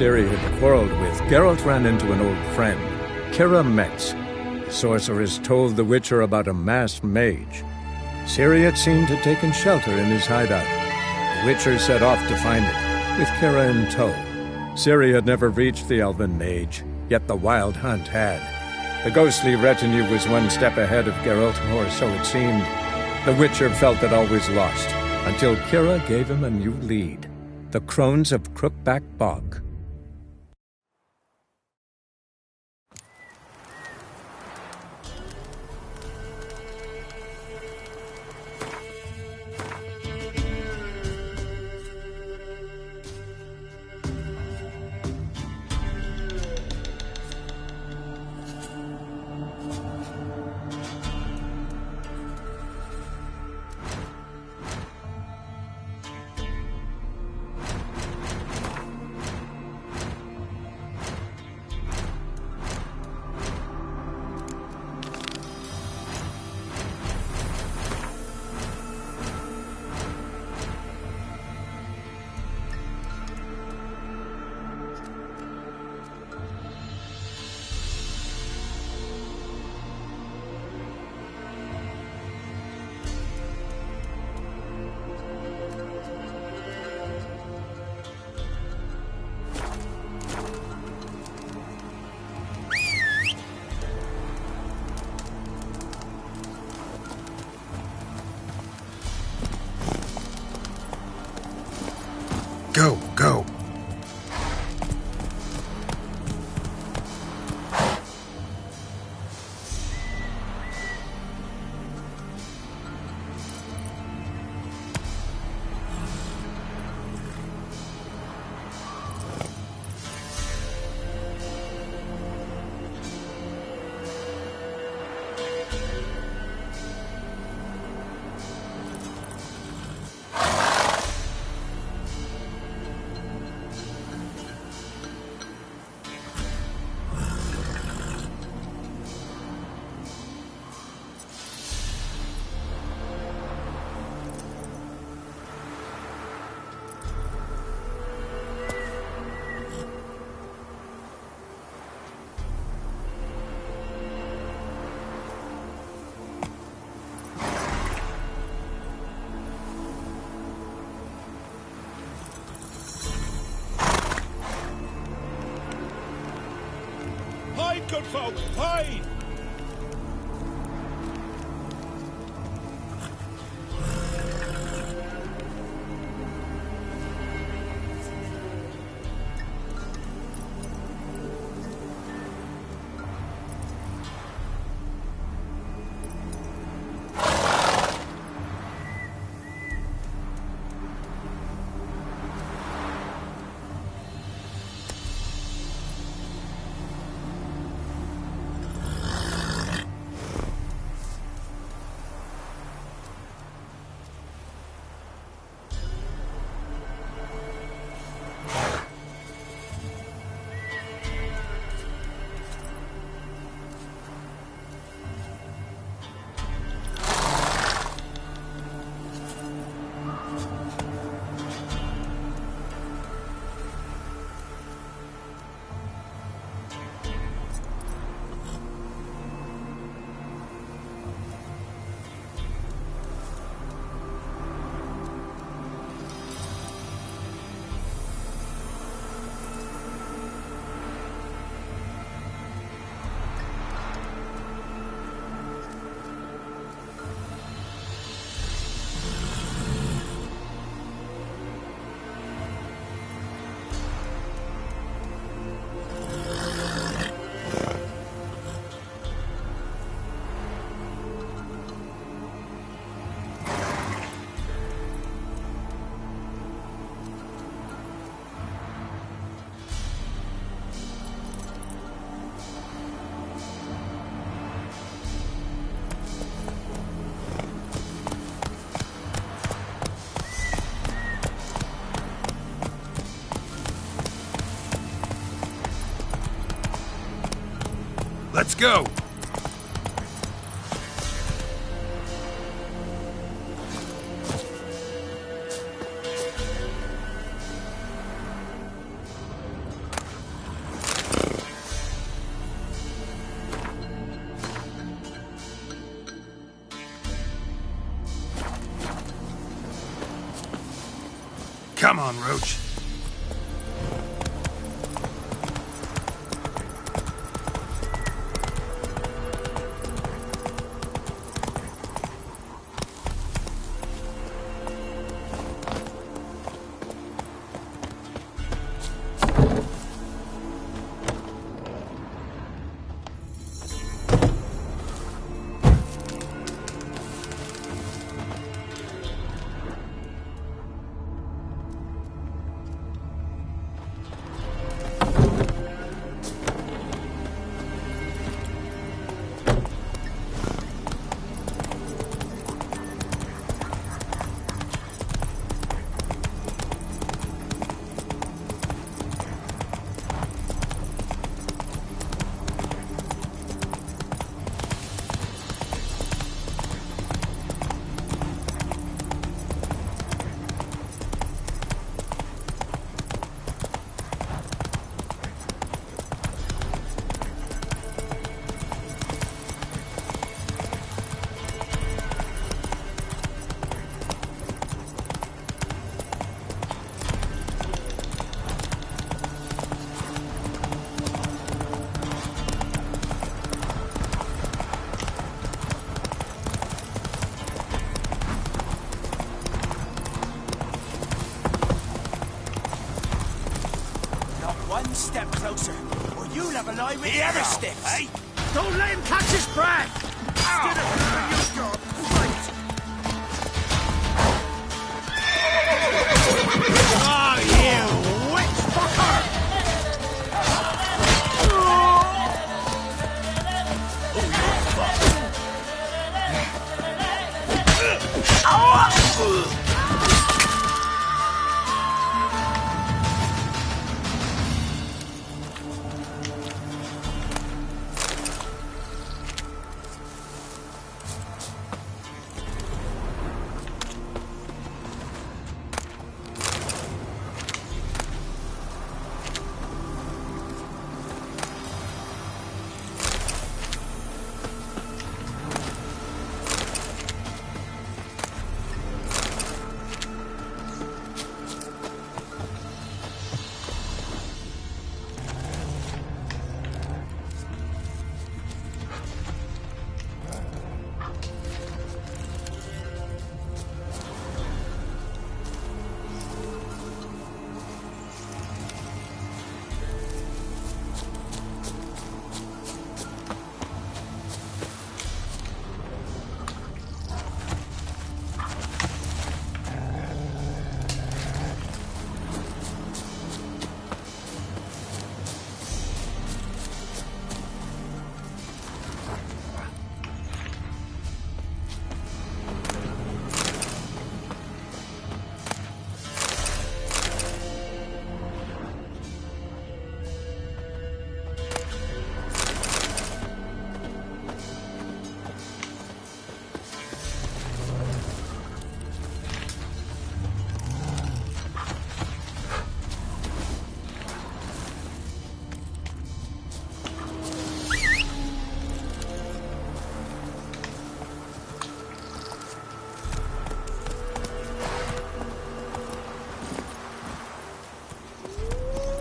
Ciri had quarreled with, Geralt ran into an old friend, Kira Metz. The sorceress told the Witcher about a masked mage. Ciri had seemed to have taken shelter in his hideout. The Witcher set off to find it, with Kira in tow. Ciri had never reached the elven mage, yet the wild hunt had. The ghostly retinue was one step ahead of Geralt, or so it seemed. The Witcher felt that all was lost, until Kira gave him a new lead. The Crones of Crookback Bog. Go, go. Hide, good folk! Hide! Let's go! Come on, Roach. One step closer, or you'll have a lie with the other sticks. Hey, don't let him catch his breath! Instead of doing your job, fight! Oh, you witch fucker!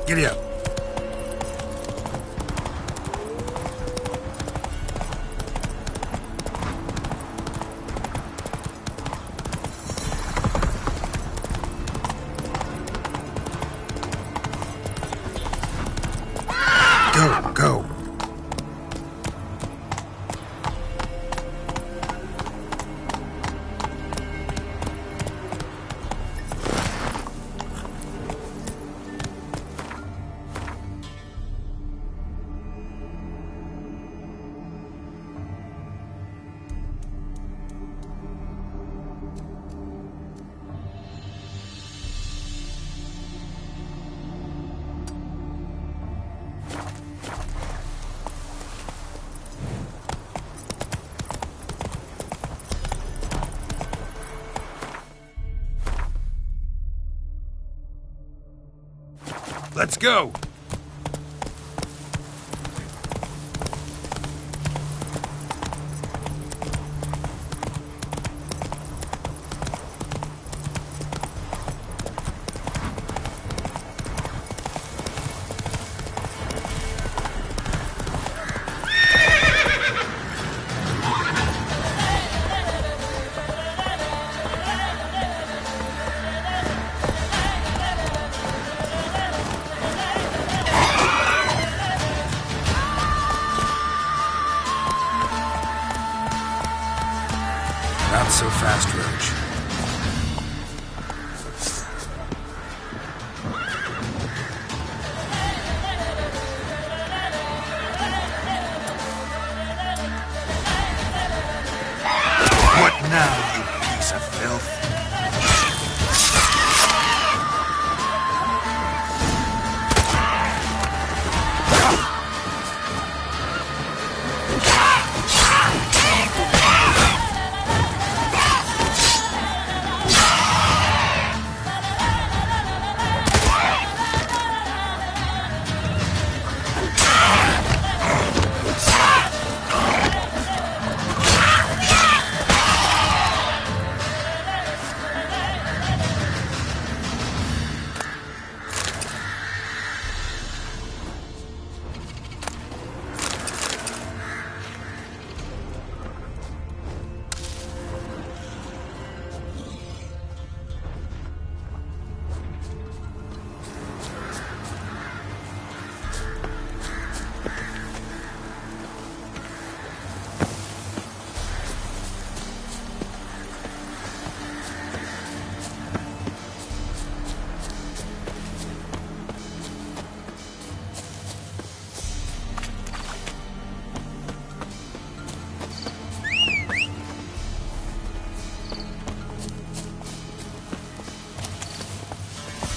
Giddy up. Go, go. Let's go! so fast, Roach. What now, you piece of filth?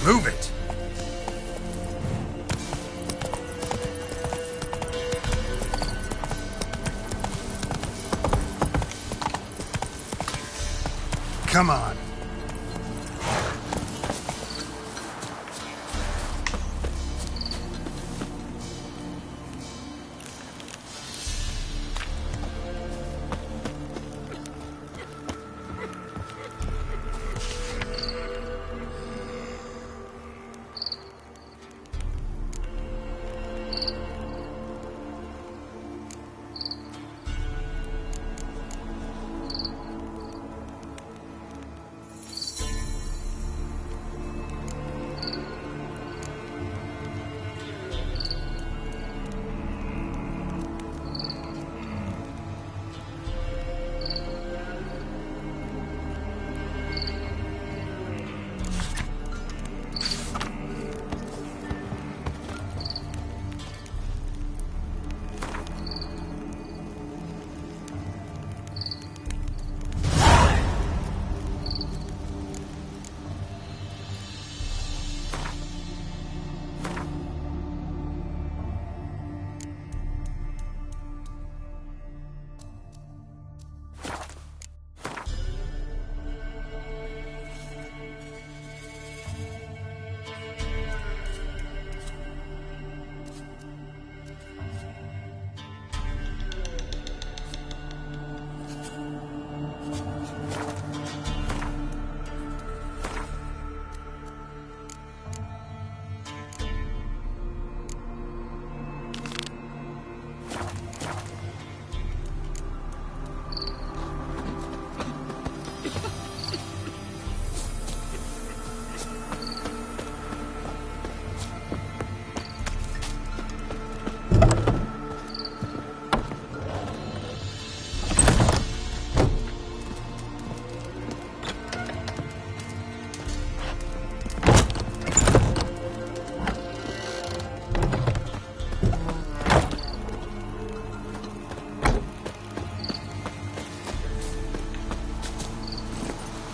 Move it! Come on.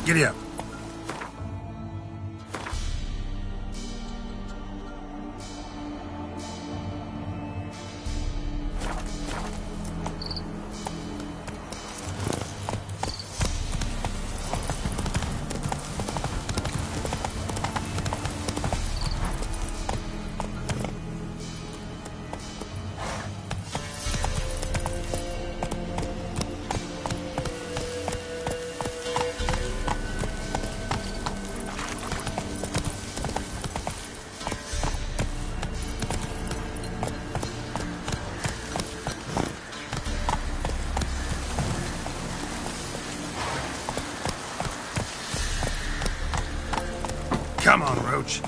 Giddy up. Come on, Roach.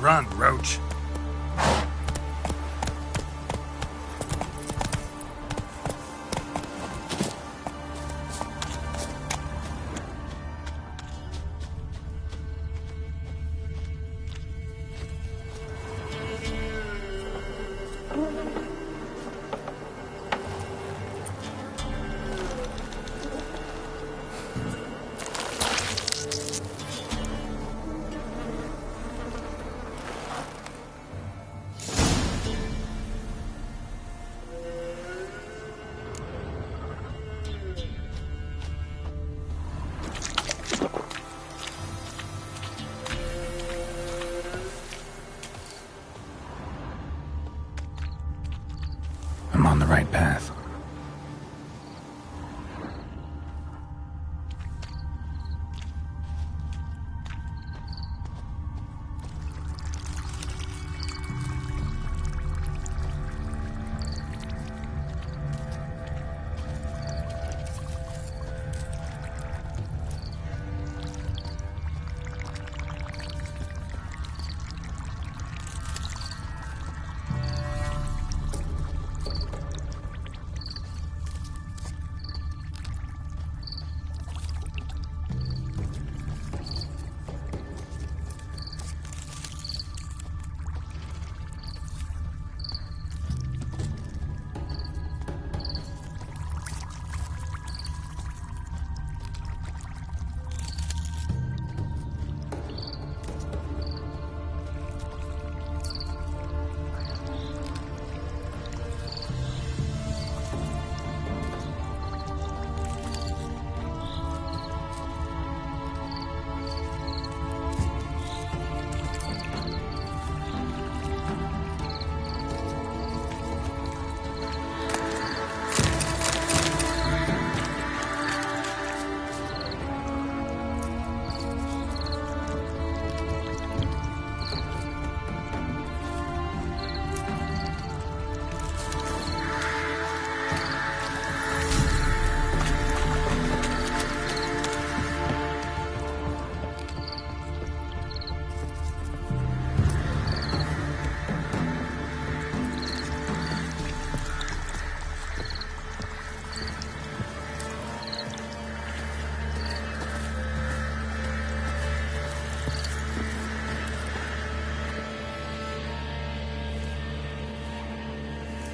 Run, Roach. I'm on the right path.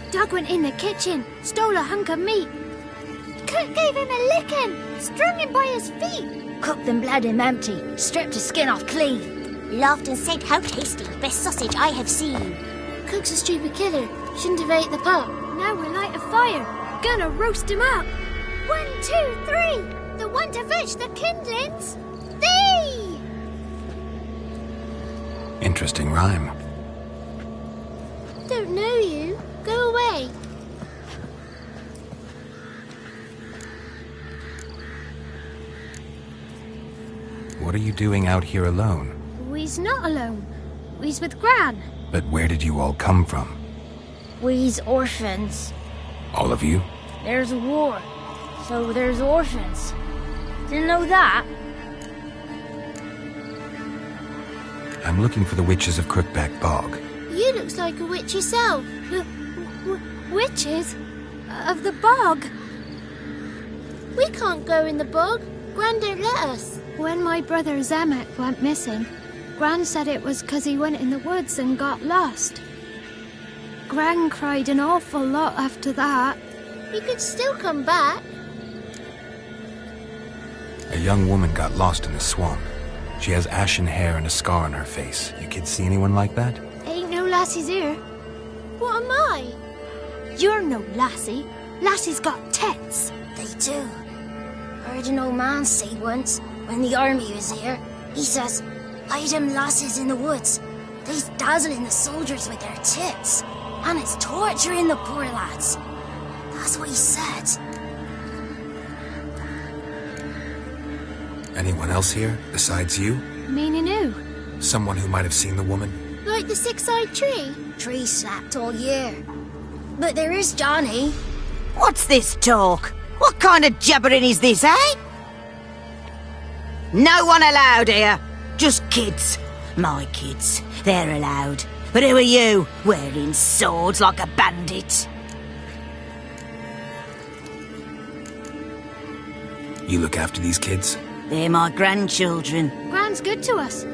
Doug went in the kitchen, stole a hunk of meat. Cook gave him a licking, strung him by his feet. Cooked and bled him empty, stripped his skin off clean. Laughed and said, "How tasty, best sausage I have seen." Cook's a stupid killer, shouldn't have ate the pup. Now we'll light a fire, gonna roast him up. 1, 2, 3, the one to fetch the kindlings. Thee! Interesting rhyme. Don't know you. Go away. What are you doing out here alone? We's not alone. We's with Gran. But where did you all come from? We's orphans. All of you? There's a war, so there's orphans. Didn't know that? I'm looking for the witches of Crookback Bog. You looks like a witch yourself. Witches? Of the bog? We can't go in the bog. Gran don't let us. When my brother Zemek went missing, Gran said it was 'cause he went in the woods and got lost. Gran cried an awful lot after that. He could still come back. A young woman got lost in the swamp. She has ashen hair and a scar on her face. You kids see anyone like that? Ain't no lassies here. What am I? You're no lassie. Lassies got tits. They do. Heard an old man say once, when the army was here, he says, "Hide them lasses in the woods. They's dazzling the soldiers with their tits, and it's torturing the poor lads." That's what he said. Anyone else here, besides you? Meaning who? Someone who might have seen the woman? Like the six-eyed tree? Tree slapped all year. But there is Johnny. What's this talk? What kind of jabbering is this, eh? No one allowed here. Just kids. My kids, they're allowed. But who are you, wearing swords like a bandit? You look after these kids? They're my grandchildren. Gran's good to us.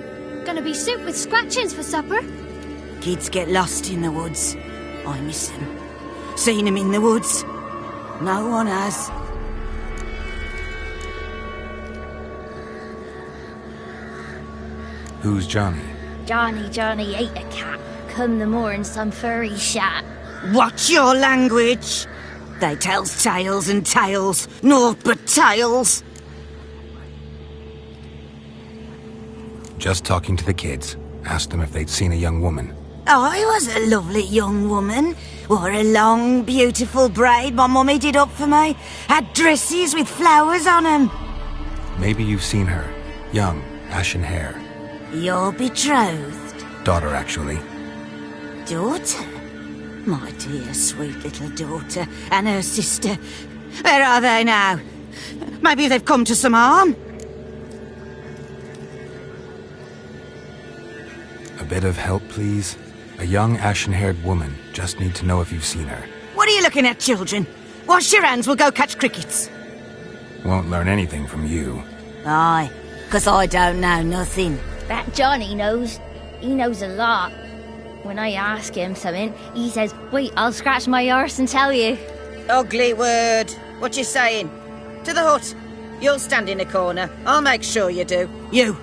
Gonna be soup with scratchings for supper. Kids get lost in the woods. I miss them. Seen them in the woods. No one has. Who's Johnny? Johnny ate a cat. Come the morn some furry shat. Watch your language. They tells tales and tales, naught but tales. Just talking to the kids. Asked them if they'd seen a young woman. I was a lovely young woman. Wore a long, beautiful braid my mummy did up for me. Had dresses with flowers on 'em. Maybe you've seen her. Young, ashen hair. You're betrothed? Daughter, actually. Daughter? My dear, sweet little daughter and her sister. Where are they now? Maybe they've come to some harm? A bit of help, please? A young, ashen-haired woman. Just need to know if you've seen her. What are you looking at, children? Wash your hands, we'll go catch crickets. Won't learn anything from you. Aye, 'cause I don't know nothing. That Johnny knows. He knows a lot. When I ask him something, he says, wait, I'll scratch my arse and tell you. Ugly word. What you saying? To the hut. You'll stand in a corner. I'll make sure you do. You,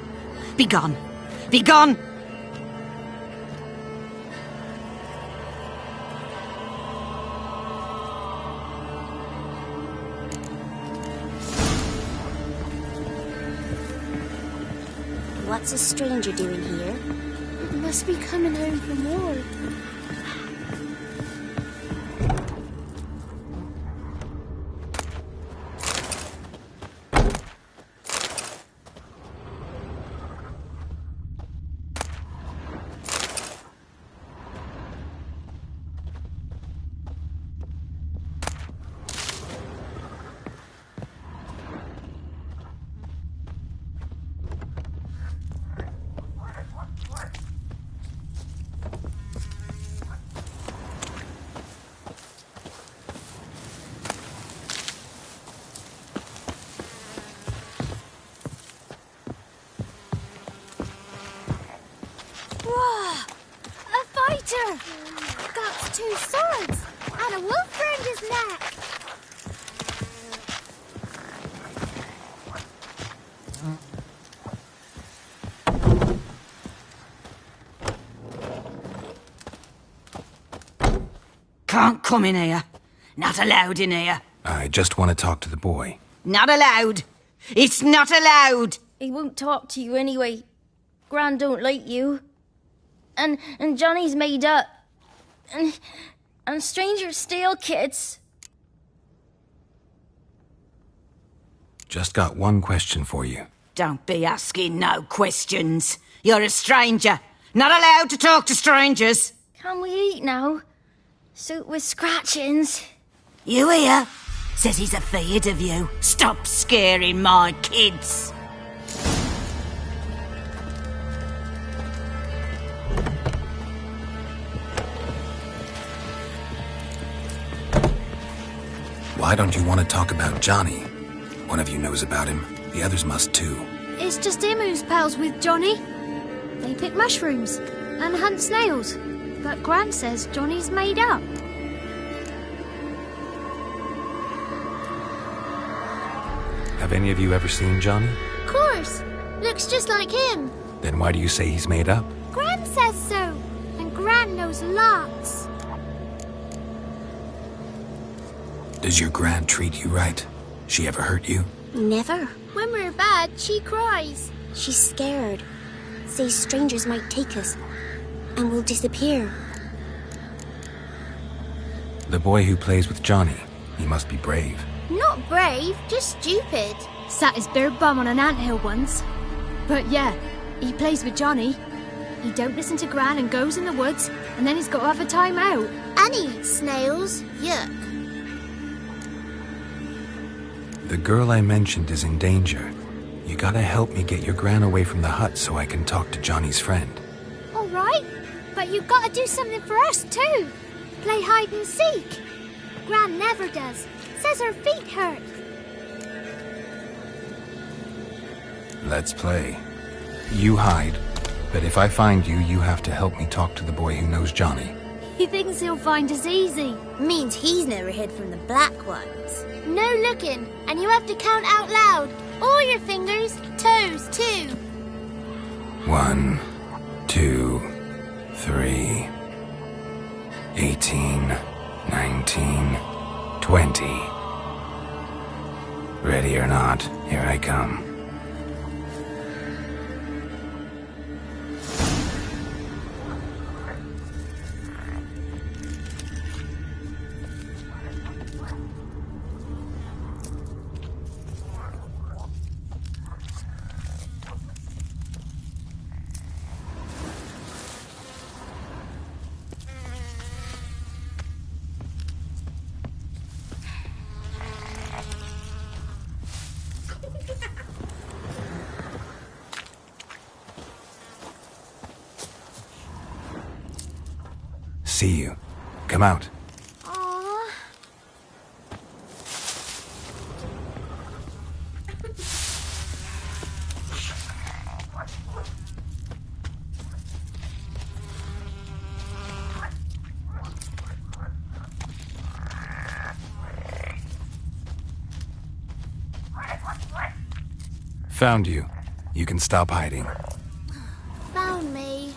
be gone. Be gone! What's a stranger doing here? Must be coming home from war. Got 2 swords and a wolf around his neck. Can't come in here. Not allowed in here. I just want to talk to the boy. Not allowed. It's not allowed. He won't talk to you anyway. Gran don't like you. And Johnny's made up. And strangers steal kids. Just got one question for you. Don't be asking no questions. You're a stranger. Not allowed to talk to strangers. Can we eat now? Soup with scratchings. You hear? Says he's afeard of you. Stop scaring my kids. Why don't you want to talk about Johnny? One of you knows about him. The others must too. It's just him who's pals with Johnny. They pick mushrooms and hunt snails. But Gran says Johnny's made up. Have any of you ever seen Johnny? Of course. Looks just like him. Then why do you say he's made up? Gran says so. And Gran knows lots. Does your gran treat you right? She ever hurt you? Never. When we're bad, she cries. She's scared. Says strangers might take us. And we'll disappear. The boy who plays with Johnny, he must be brave. Not brave, just stupid. Sat his bare bum on an anthill once. But yeah, he plays with Johnny. He don't listen to Gran and goes in the woods, and then he's got to have a time out. And he eats snails. Yuck. The girl I mentioned is in danger. You gotta help me get your gran away from the hut so I can talk to Johnny's friend. All right, but you've got to do something for us too. Play hide and seek. Gran never does. Says her feet hurt. Let's play. You hide, but if I find you, you have to help me talk to the boy who knows Johnny. He thinks he'll find us easy. Means he's never hid from the black ones. No looking, and you have to count out loud. All your fingers, toes too. 1, 2, 3, 18, 19, 20. Ready or not, here I come. See you. Come out. Aww. Found you. You can stop hiding. Found me.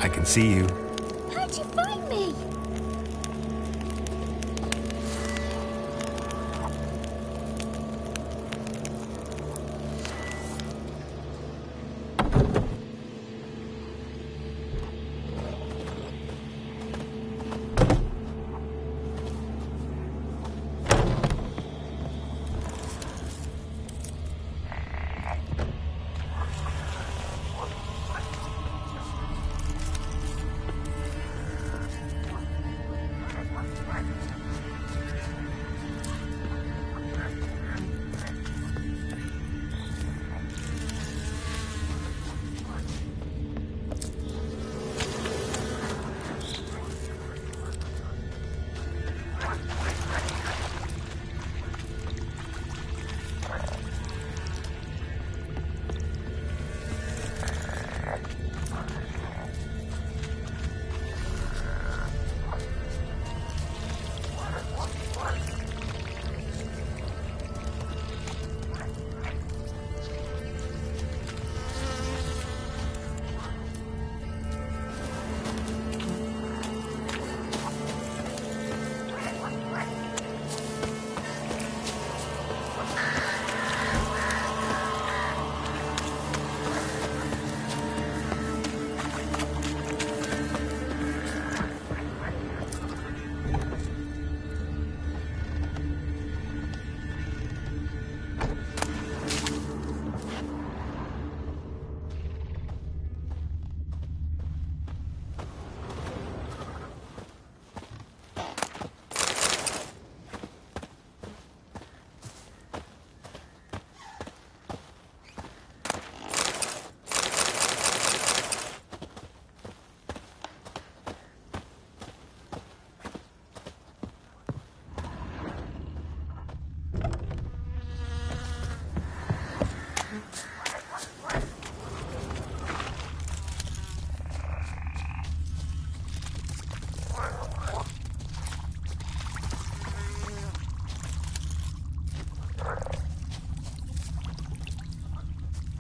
I can see you. How'd you find me?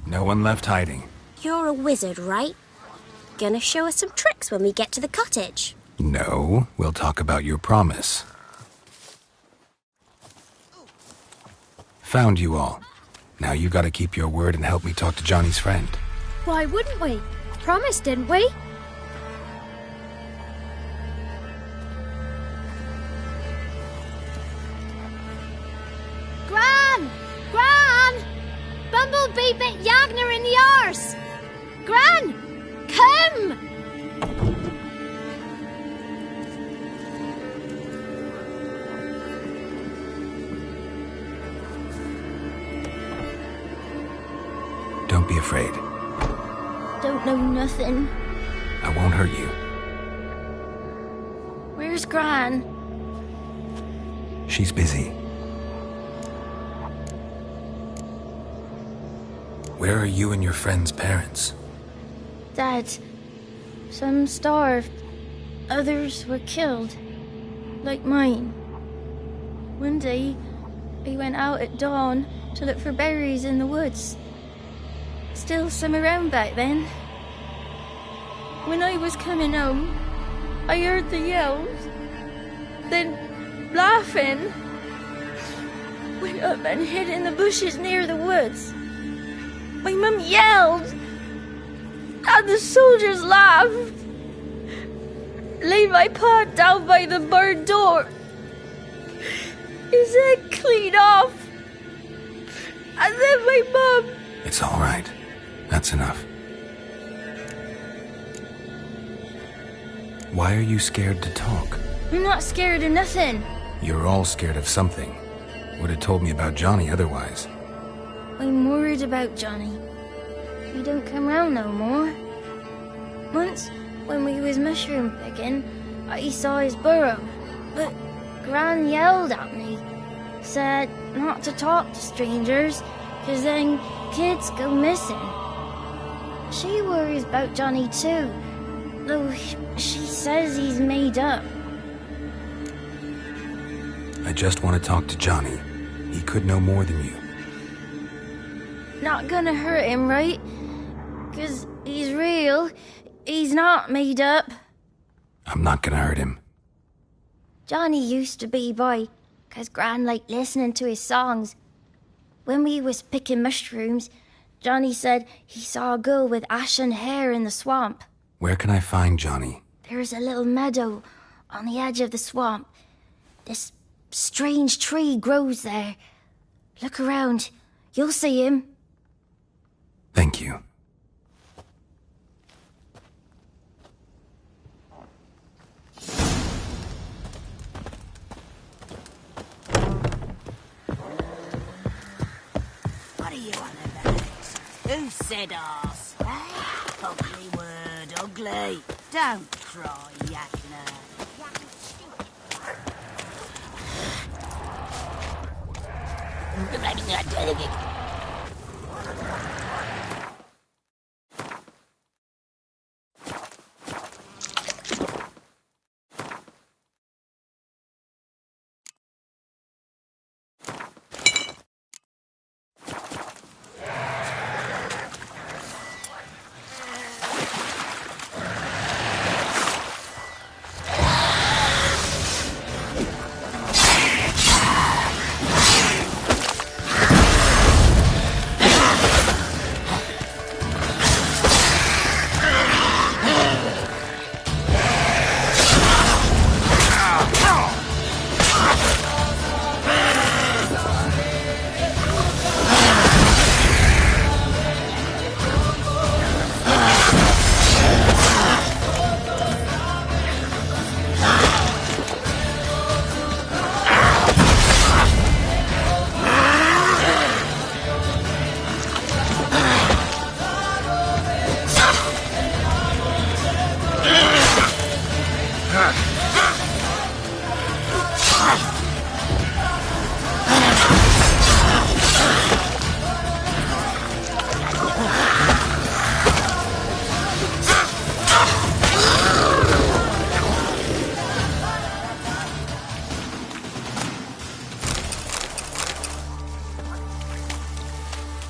No one left hiding. You're a wizard, right? Gonna show us some tricks when we get to the cottage. No, we'll talk about your promise. Found you all. Now you gotta keep your word and help me talk to Johnny's friend. Why wouldn't we? Promised, didn't we? Gran! Gran! Bumblebee bit Yagner in the arse! Gran! Come! Don't be afraid. Don't know nothing. I won't hurt you. Where's Gran? She's busy. Where are you and your friend's parents? Dad. Some starved. Others were killed. Like mine. One day, we went out at dawn to look for berries in the woods. Still some around back then. When I was coming home, I heard the yells. Then, laughing, went up and hid in the bushes near the woods. My mum yelled, and the soldiers laughed. Laid my pa down by the barn door. His head clean off. And then my mum... It's all right. That's enough. Why are you scared to talk? I'm not scared of nothing. You're all scared of something. Would have told me about Johnny otherwise. I'm worried about Johnny. He don't come round no more. Once, when we was mushroom picking, I saw his burrow. But Gran yelled at me. Said not to talk to strangers, 'cause then kids go missing. She worries about Johnny too, though she says he's made up. I just want to talk to Johnny. He could know more than you. Not gonna hurt him, right? 'Cause he's real. He's not made up. I'm not gonna hurt him. Johnny used to be boy, 'cause Gran liked listening to his songs. When we was picking mushrooms, Johnny said he saw a girl with ashen hair in the swamp. Where can I find Johnny? There's a little meadow on the edge of the swamp. This strange tree grows there. Look around. You'll see him. Thank you. What are you on about? Who said arse? Ugly word, ugly. Don't cry, Yakner.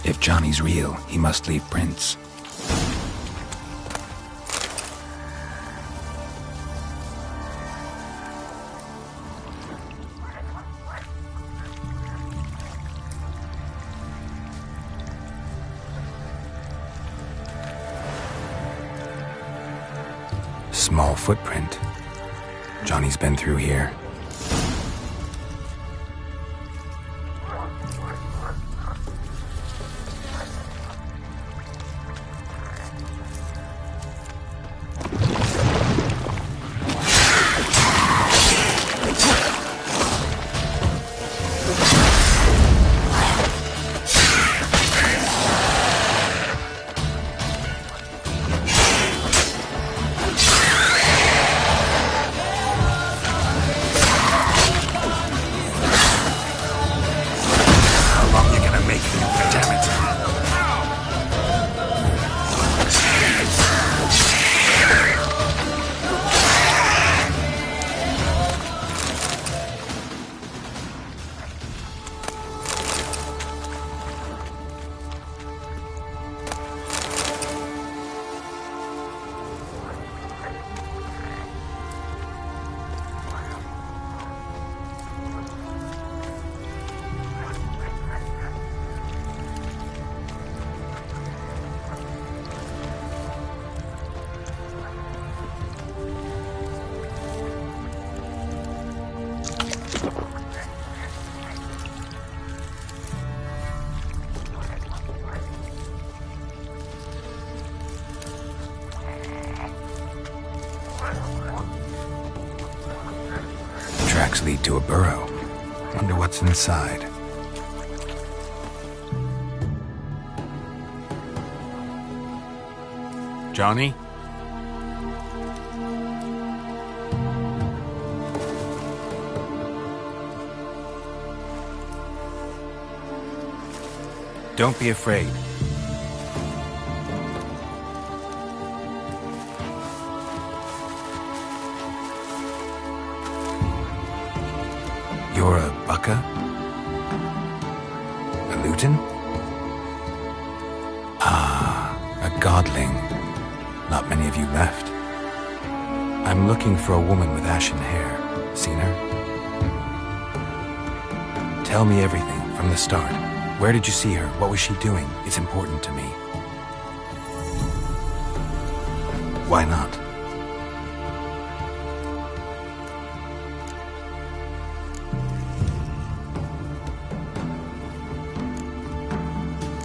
If Johnny's real, he must leave prints. Small footprint. Johnny's been through here. Tracks lead to a burrow. Wonder what's inside. Johnny? Don't be afraid. You're a Bucka? A Luton? Ah, a godling. Not many of you left. I'm looking for a woman with ashen hair. Seen her? Tell me everything from the start. Where did you see her? What was she doing? It's important to me. Why not?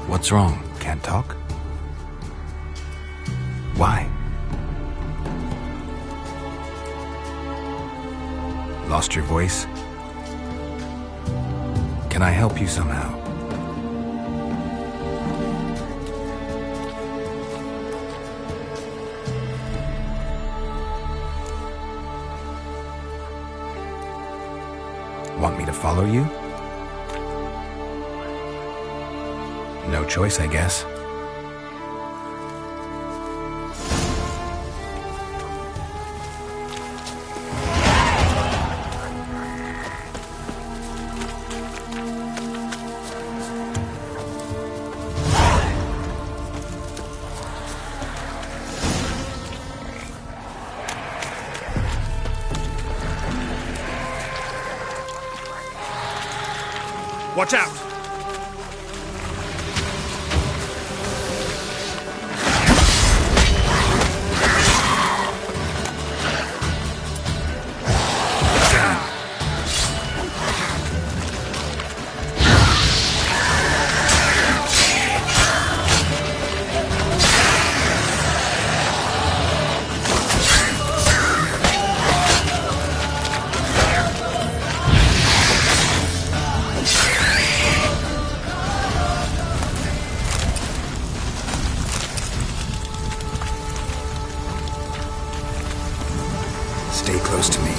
What's wrong? Can't talk? Why? Lost your voice? Can I help you somehow? Want me to follow you? No choice, I guess. Watch out! Stay close to me.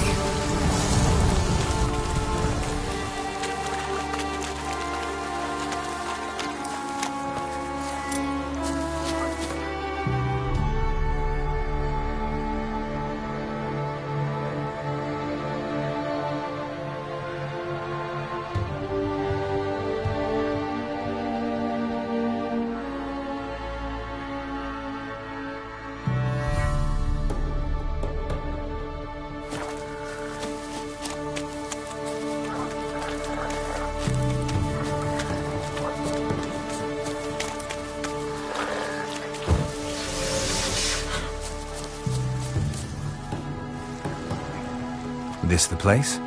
This the place?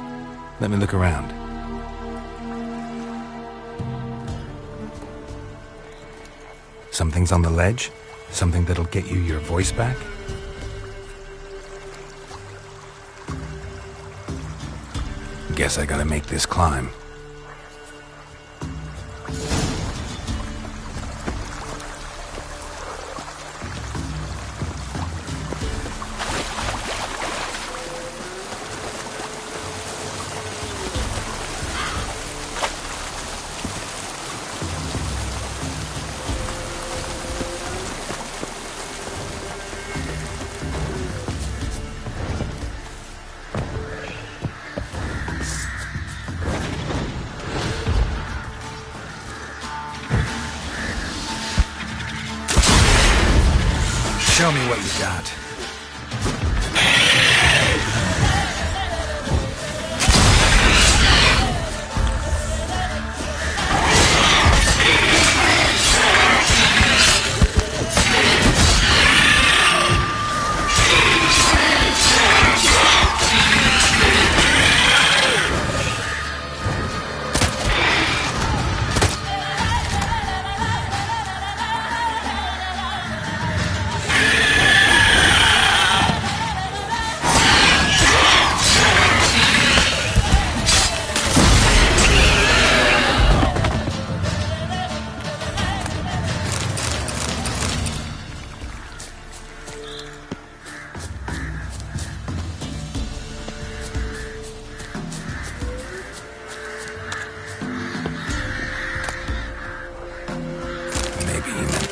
Let me look around. Something's on the ledge? Something that'll get you your voice back? Guess I gotta make this climb. Show me what you got.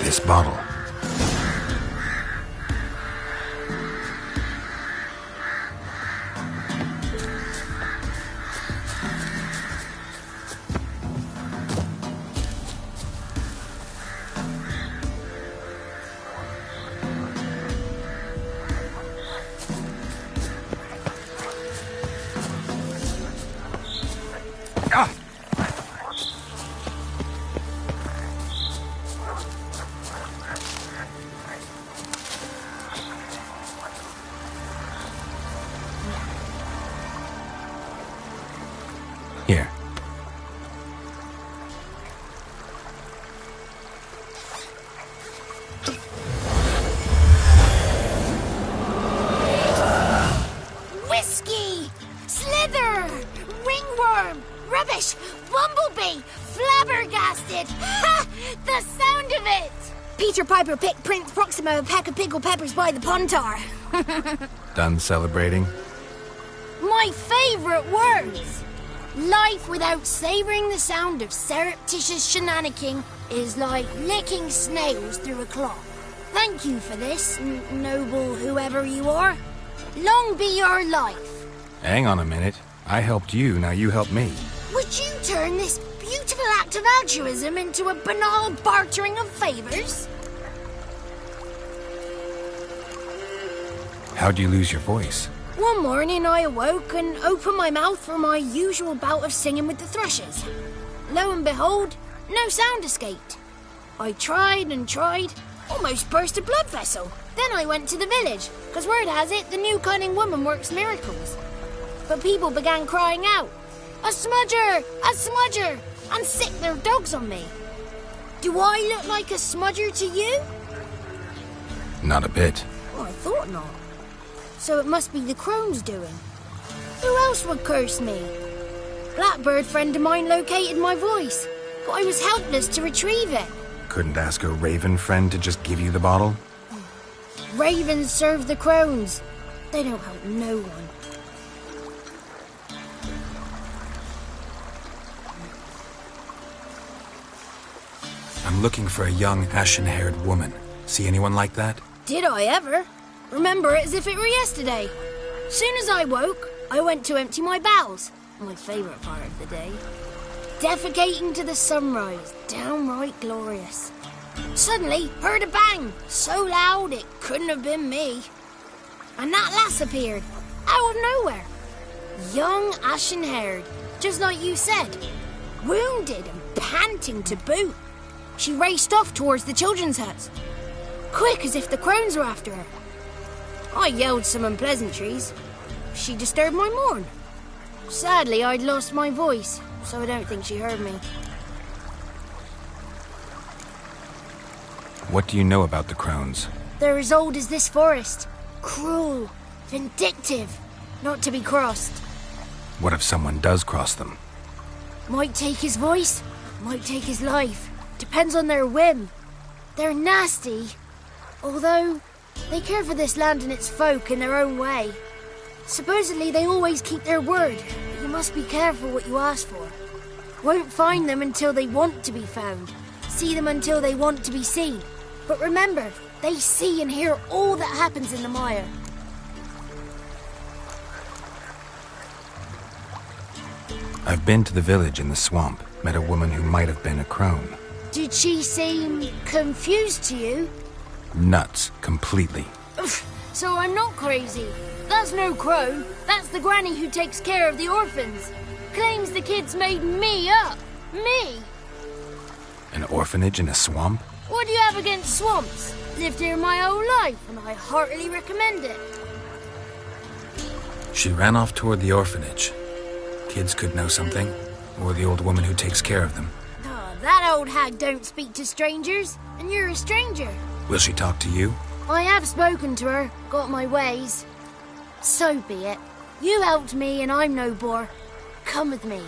This bottle. Here. Whiskey! Slither! Ringworm! Rubbish! Bumblebee! Flabbergasted! Ha! The sound of it! Peter Piper picked Prince Proximo a pack of pickled peppers by the pontar. Done celebrating? My favourite words! Life without savouring the sound of surreptitious shenanigans is like licking snails through a cloth. Thank you for this, noble whoever you are. Long be your life. Hang on a minute. I helped you, now you help me. Would you turn this beautiful act of altruism into a banal bartering of favours? How'd you lose your voice? One morning I awoke and opened my mouth for my usual bout of singing with the thrushes. Lo and behold, no sound escaped. I tried and tried, almost burst a blood vessel. Then I went to the village, because word has it the new cunning woman works miracles. But people began crying out, "A smudger! A smudger!" and sick their dogs on me. Do I look like a smudger to you? Not a bit. Oh, I thought not. So it must be the crone's doing. Who else would curse me? Blackbird friend of mine located my voice, but I was helpless to retrieve it. Couldn't ask a raven friend to just give you the bottle? Ravens serve the crones. They don't help no one. I'm looking for a young, ashen-haired woman. See anyone like that? Did I ever? Remember it as if it were yesterday. Soon as I woke, I went to empty my bowels. My favourite part of the day. Defecating to the sunrise. Downright glorious. Suddenly, heard a bang. So loud it couldn't have been me. And that lass appeared. Out of nowhere. Young, ashen-haired. Just like you said. Wounded and panting to boot. She raced off towards the children's huts. Quick as if the crones were after her. I yelled some unpleasantries. She disturbed my morn. Sadly, I'd lost my voice, so I don't think she heard me. What do you know about the crones? They're as old as this forest. Cruel, vindictive, not to be crossed. What if someone does cross them? Might take his voice, might take his life. Depends on their whim. They're nasty, although they care for this land and its folk in their own way. Supposedly they always keep their word, but you must be careful what you ask for. Won't find them until they want to be found. See them until they want to be seen. But remember, they see and hear all that happens in the mire. I've been to the village in the swamp, met a woman who might have been a crone. Did she seem confused to you? Nuts, completely. So I'm not crazy. That's no crone. That's the granny who takes care of the orphans. Claims the kids made me up. Me! An orphanage in a swamp? What do you have against swamps? Lived here my whole life, and I heartily recommend it. She ran off toward the orphanage. Kids could know something, or the old woman who takes care of them. Oh, that old hag don't speak to strangers, and you're a stranger. Will she talk to you? I have spoken to her, got my ways. So be it. You helped me, and I'm no bore. Come with me.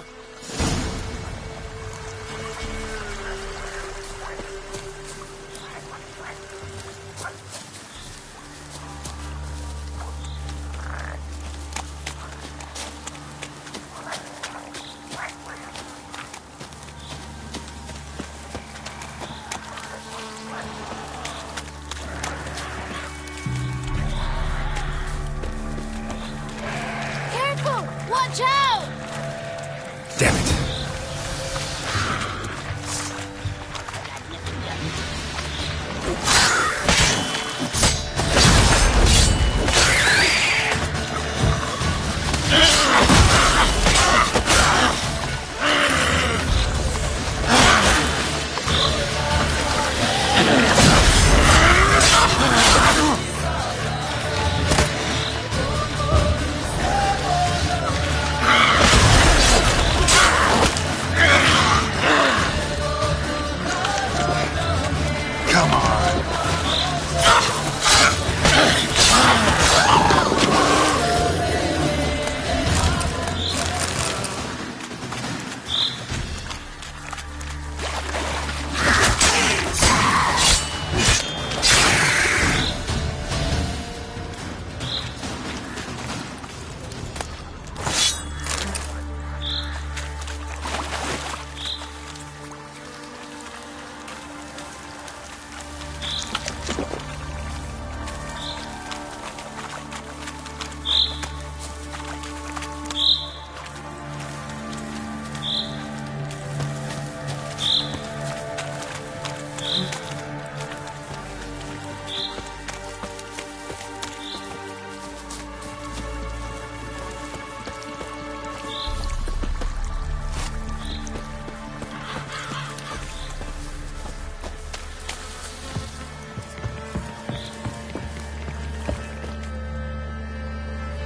Watch out! Damn it.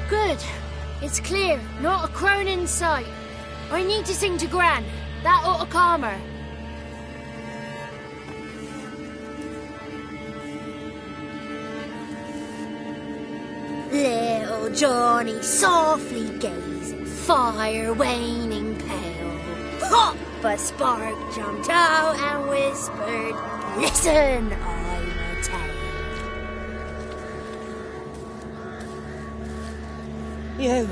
Good. It's clear. Not a crone in sight. I need to sing to Gran. That ought to calm her. Little Johnny softly gazing, fire waning pale. Pop! A spark jumped out and whispered, "Listen, I'm a tale." You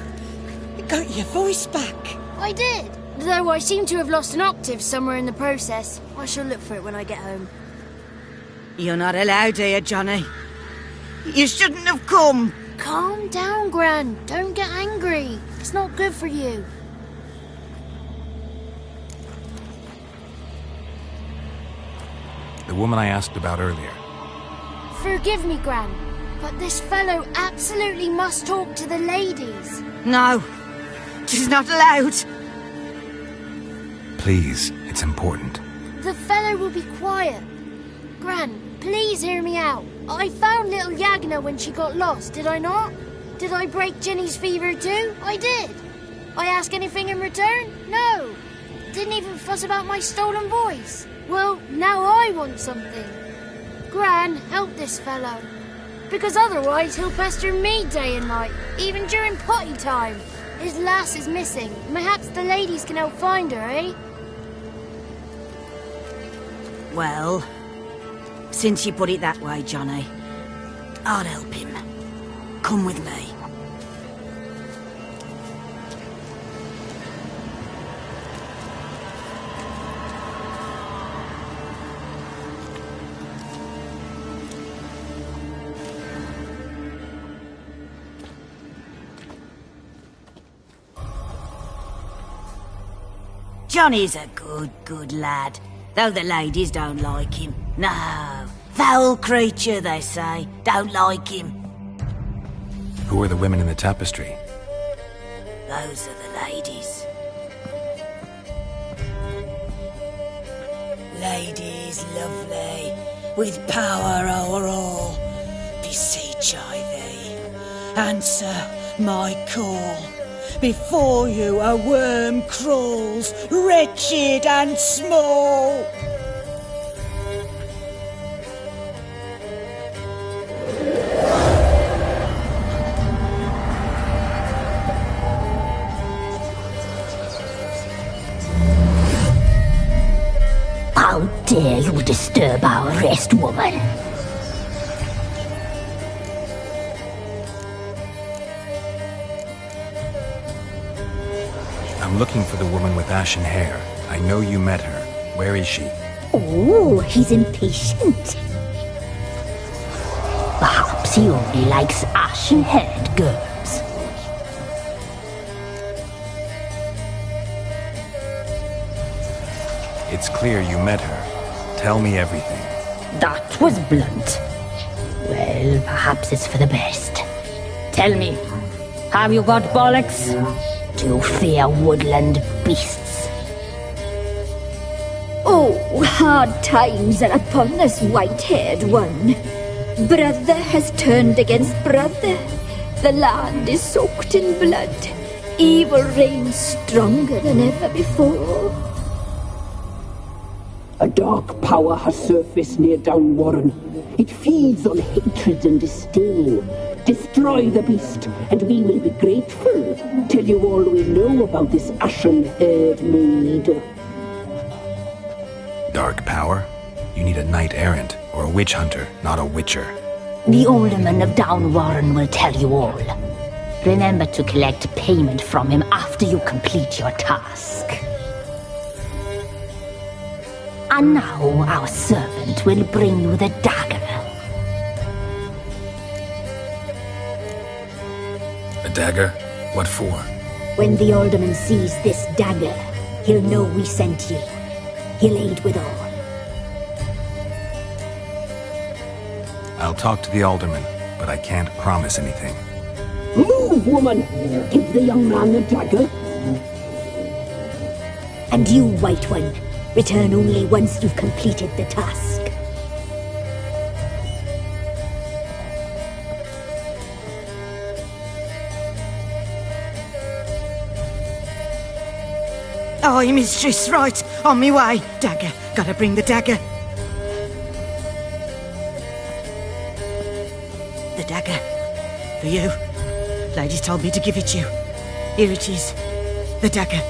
got your voice back. I did, though I seem to have lost an octave somewhere in the process. I shall look for it when I get home. You're not allowed here, Johnny. You shouldn't have come. Calm down, Gran. Don't get angry. It's not good for you. The woman I asked about earlier. Forgive me, Gran, but this fellow absolutely must talk to the ladies. No, she's not allowed. Please, it's important. The fellow will be quiet. Gran, please hear me out. I found little Yagna when she got lost, did I not? Did I break Jenny's fever too? I did. I ask anything in return? No. Didn't even fuss about my stolen voice. Well, now I want something. Gran, help this fellow. Because otherwise he'll pester me day and night, even during potty time. His lass is missing. Perhaps the ladies can help find her, eh? Well, since you put it that way, Johnny, I'll help him. Come with me. Johnny's a good lad, though the ladies don't like him. No, foul creature, they say. Don't like him. Who are the women in the tapestry? Those are the ladies. Ladies lovely, with power o'er all, beseech I thee, answer my call. Before you a worm crawls, wretched and small. How dare you disturb our rest, woman? I'm looking for the woman with ashen hair. I know you met her. Where is she? Oh, he's impatient. Perhaps he only likes ashen-haired girls. It's clear you met her. Tell me everything. That was blunt. Well, perhaps it's for the best. Tell me, have you got bollocks? Do you fear woodland beasts? Oh, hard times are upon this white-haired one. Brother has turned against brother. The land is soaked in blood. Evil reigns stronger than ever before. A dark power has surfaced near Down Warren. It feeds on hatred and disdain. Destroy the beast, and we will be grateful. Tell you all we know about this ashen-haired maid. Dark power? You need a knight-errant, or a witch-hunter, not a witcher. The alderman of Down Warren will tell you all. Remember to collect payment from him after you complete your task. And now our servant will bring you the dagger. A dagger? What for? When the alderman sees this dagger, he'll know we sent you. He'll aid with all. I'll talk to the alderman, but I can't promise anything. Move, woman! Give the young man the dagger. And you, White One, return only once you've completed the task. Aye, mistress, right. On me way. Dagger. Gotta bring the dagger. The dagger. For you. Ladies told me to give it you. Here it is. The dagger.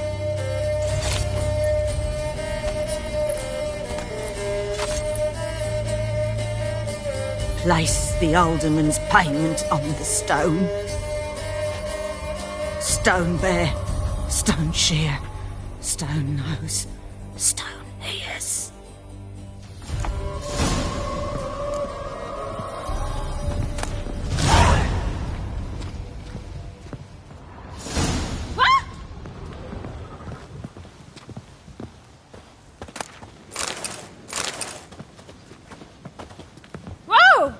Place the alderman's payment on the stone. Stone bear. Stone shear. Stone nose, stone ears. Whoa!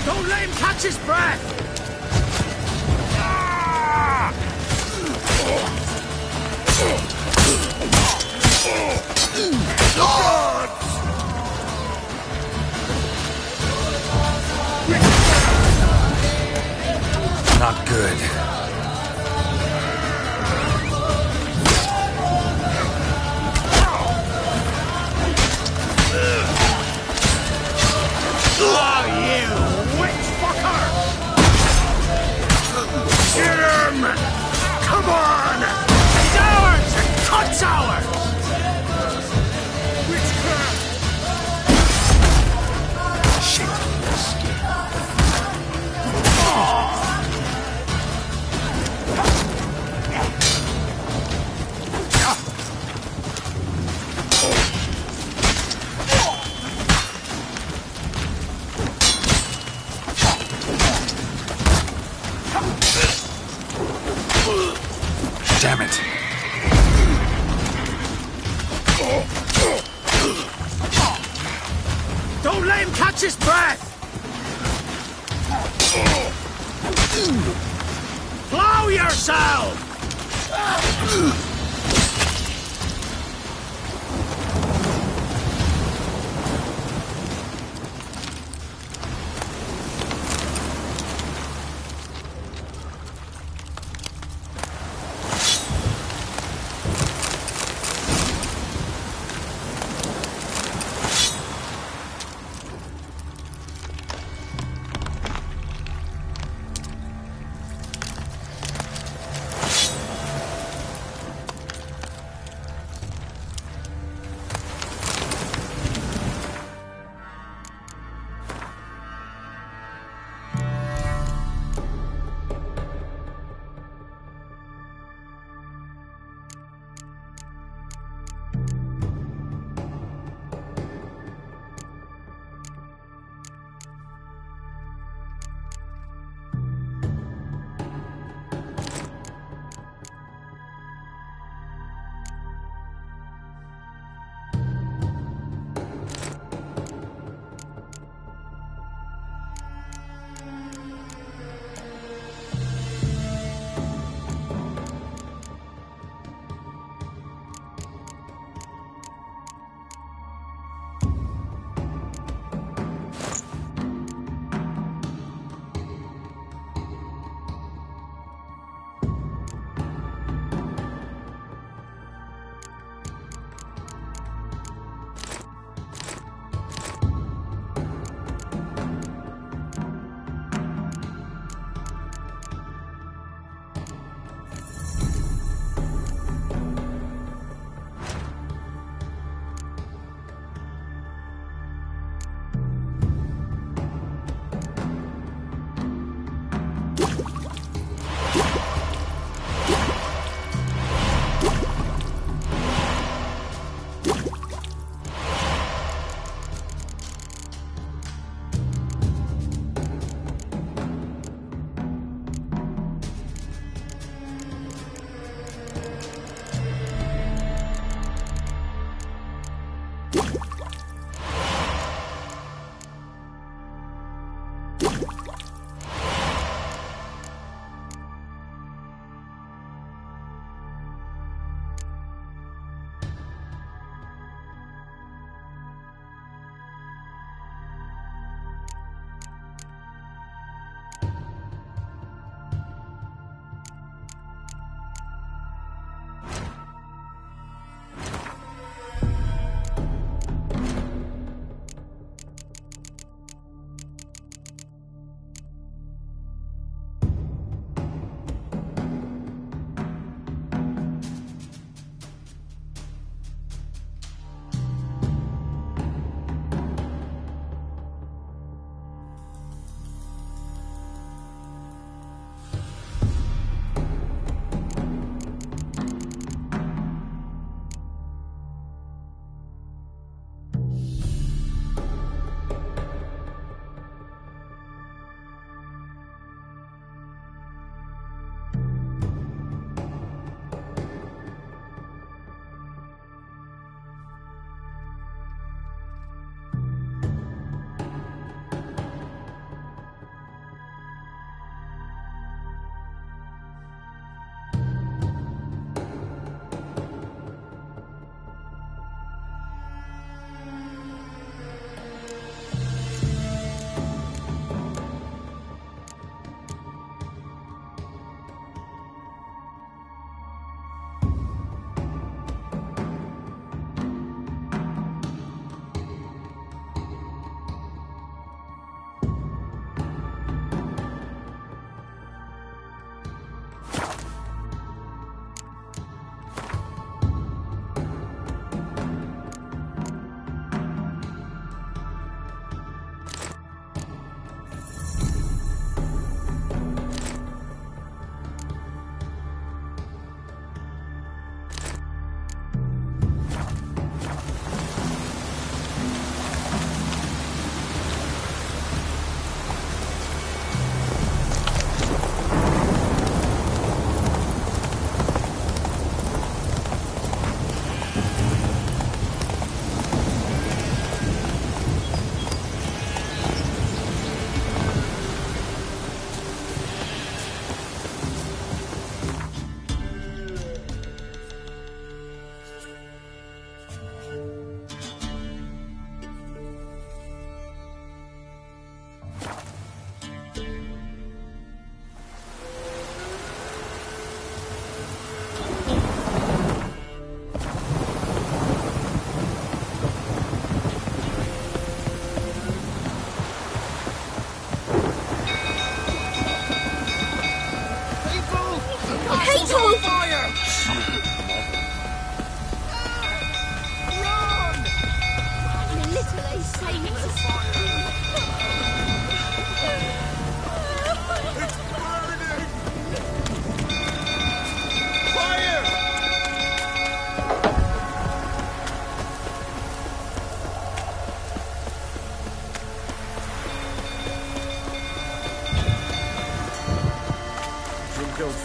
Don't let him catch his breath! Not good. Oh, you witch fucker! Get him! Come on! He's ours! And cuts ours! Witchcraft! Damn it. Don't let him catch his breath! Plow yourself!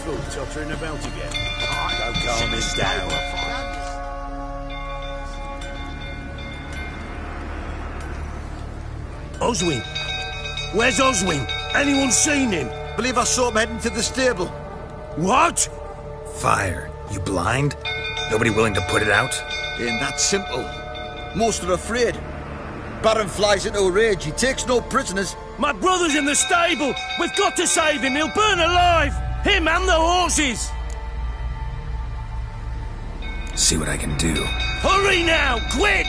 fool tottering about again. Don't calm him down. Oswin! Where's Oswin? Anyone seen him? Believe I saw him heading to the stable. What? Fire. You blind? Nobody willing to put it out? Ain't that simple. Most are afraid. Baron flies into a rage. He takes no prisoners. My brother's in the stable! We've got to save him! He'll burn alive! Him and the horses! See what I can do. Hurry now! Quick!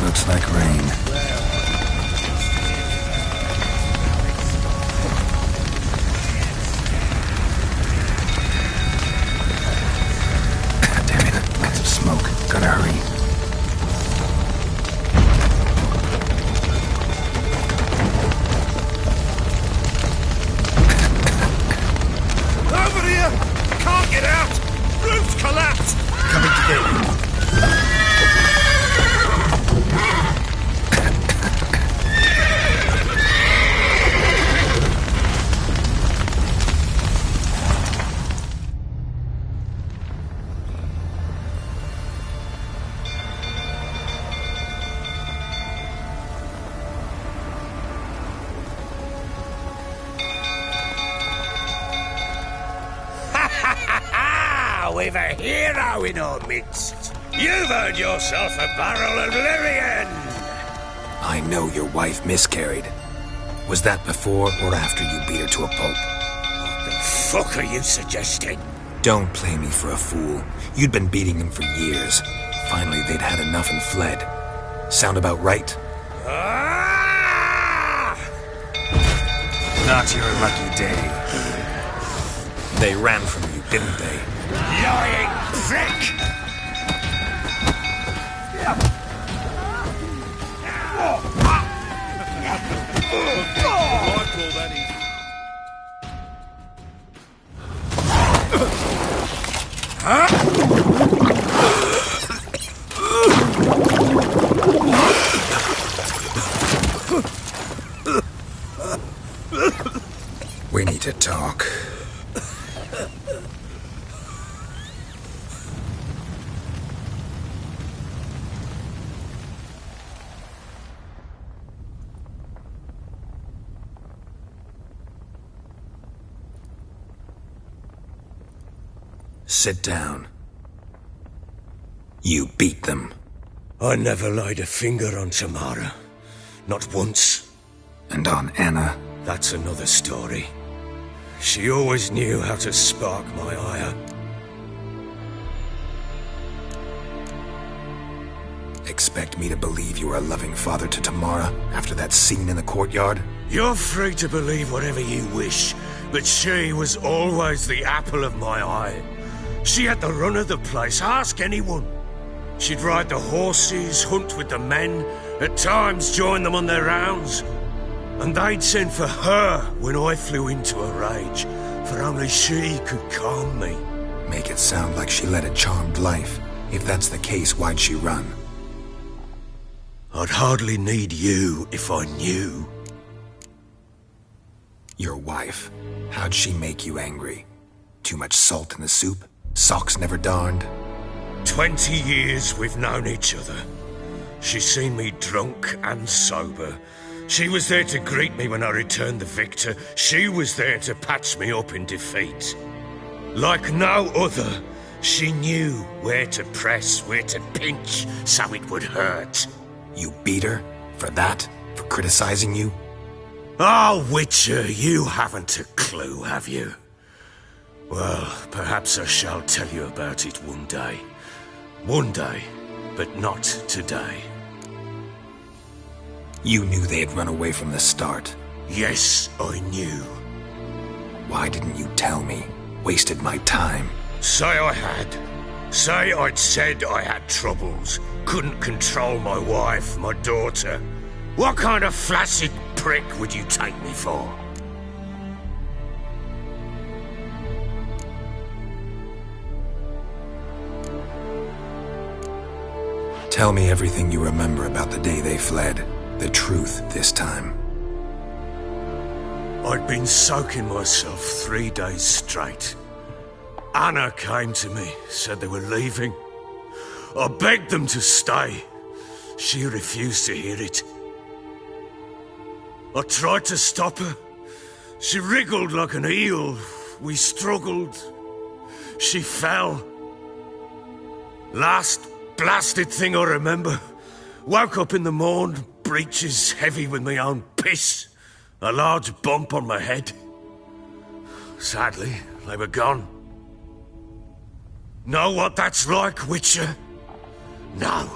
Looks like rain. Damn it, lots of smoke. Gotta hurry. Over here! Can't get out! Roof's collapsed! Coming to get you. We've a hero in our midst. You've earned yourself a barrel of Lyrian. I know your wife miscarried. Was that before or after you beat her to a pulp? What the fuck are you suggesting? Don't play me for a fool. You'd been beating them for years. Finally, they'd had enough and fled. Sound about right? Ah! Not your lucky day. They ran from you, didn't they? Lying prick! We need to talk. Sit down. You beat them. I never laid a finger on Tamara. Not once. And on Anna? That's another story. She always knew how to spark my ire. Expect me to believe you were a loving father to Tamara after that scene in the courtyard? You're free to believe whatever you wish, but she was always the apple of my eye. She had the run of the place, ask anyone. She'd ride the horses, hunt with the men, at times join them on their rounds. And they'd send for her when I flew into a rage, for only she could calm me. Make it sound like she led a charmed life. If that's the case, why'd she run? I'd hardly need you if I knew. Your wife. How'd she make you angry? Too much salt in the soup? Socks never darned? 20 years we've known each other. She's seen me drunk and sober. She was there to greet me when I returned the victor. She was there to patch me up in defeat. Like no other, she knew where to press, where to pinch, so it would hurt. You beat her? For that? For criticizing you? Oh, Witcher, you haven't a clue, have you? Well, perhaps I shall tell you about it one day. One day, but not today. You knew they had run away from the start. Yes, I knew. Why didn't you tell me? Wasted my time. Say I had. Say I'd said I had troubles, couldn't control my wife, my daughter. What kind of flaccid prick would you take me for? Tell me everything you remember about the day they fled. The truth this time. I'd been soaking myself 3 days straight. Anna came to me, said they were leaving. I begged them to stay. She refused to hear it. I tried to stop her. She wriggled like an eel. We struggled. She fell. Last blasted thing I remember. Woke up in the morn, breeches heavy with my own piss. A large bump on my head. Sadly, they were gone. Know what that's like, Witcher? No.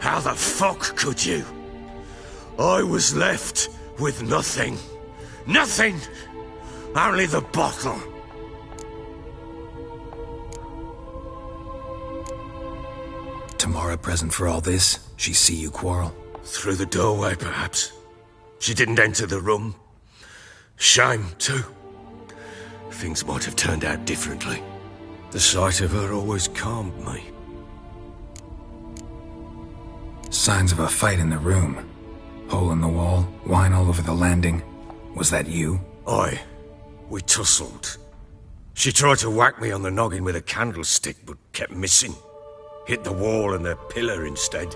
How the fuck could you? I was left with nothing. Nothing! Only the bottle. Tamara present for all this? She see you quarrel? Through the doorway, perhaps. She didn't enter the room. Shame, too. Things might have turned out differently. The sight of her always calmed me. Signs of a fight in the room. Hole in the wall, wine all over the landing. Was that you? Aye. We tussled. She tried to whack me on the noggin with a candlestick, but kept missing. Hit the wall and a pillar instead.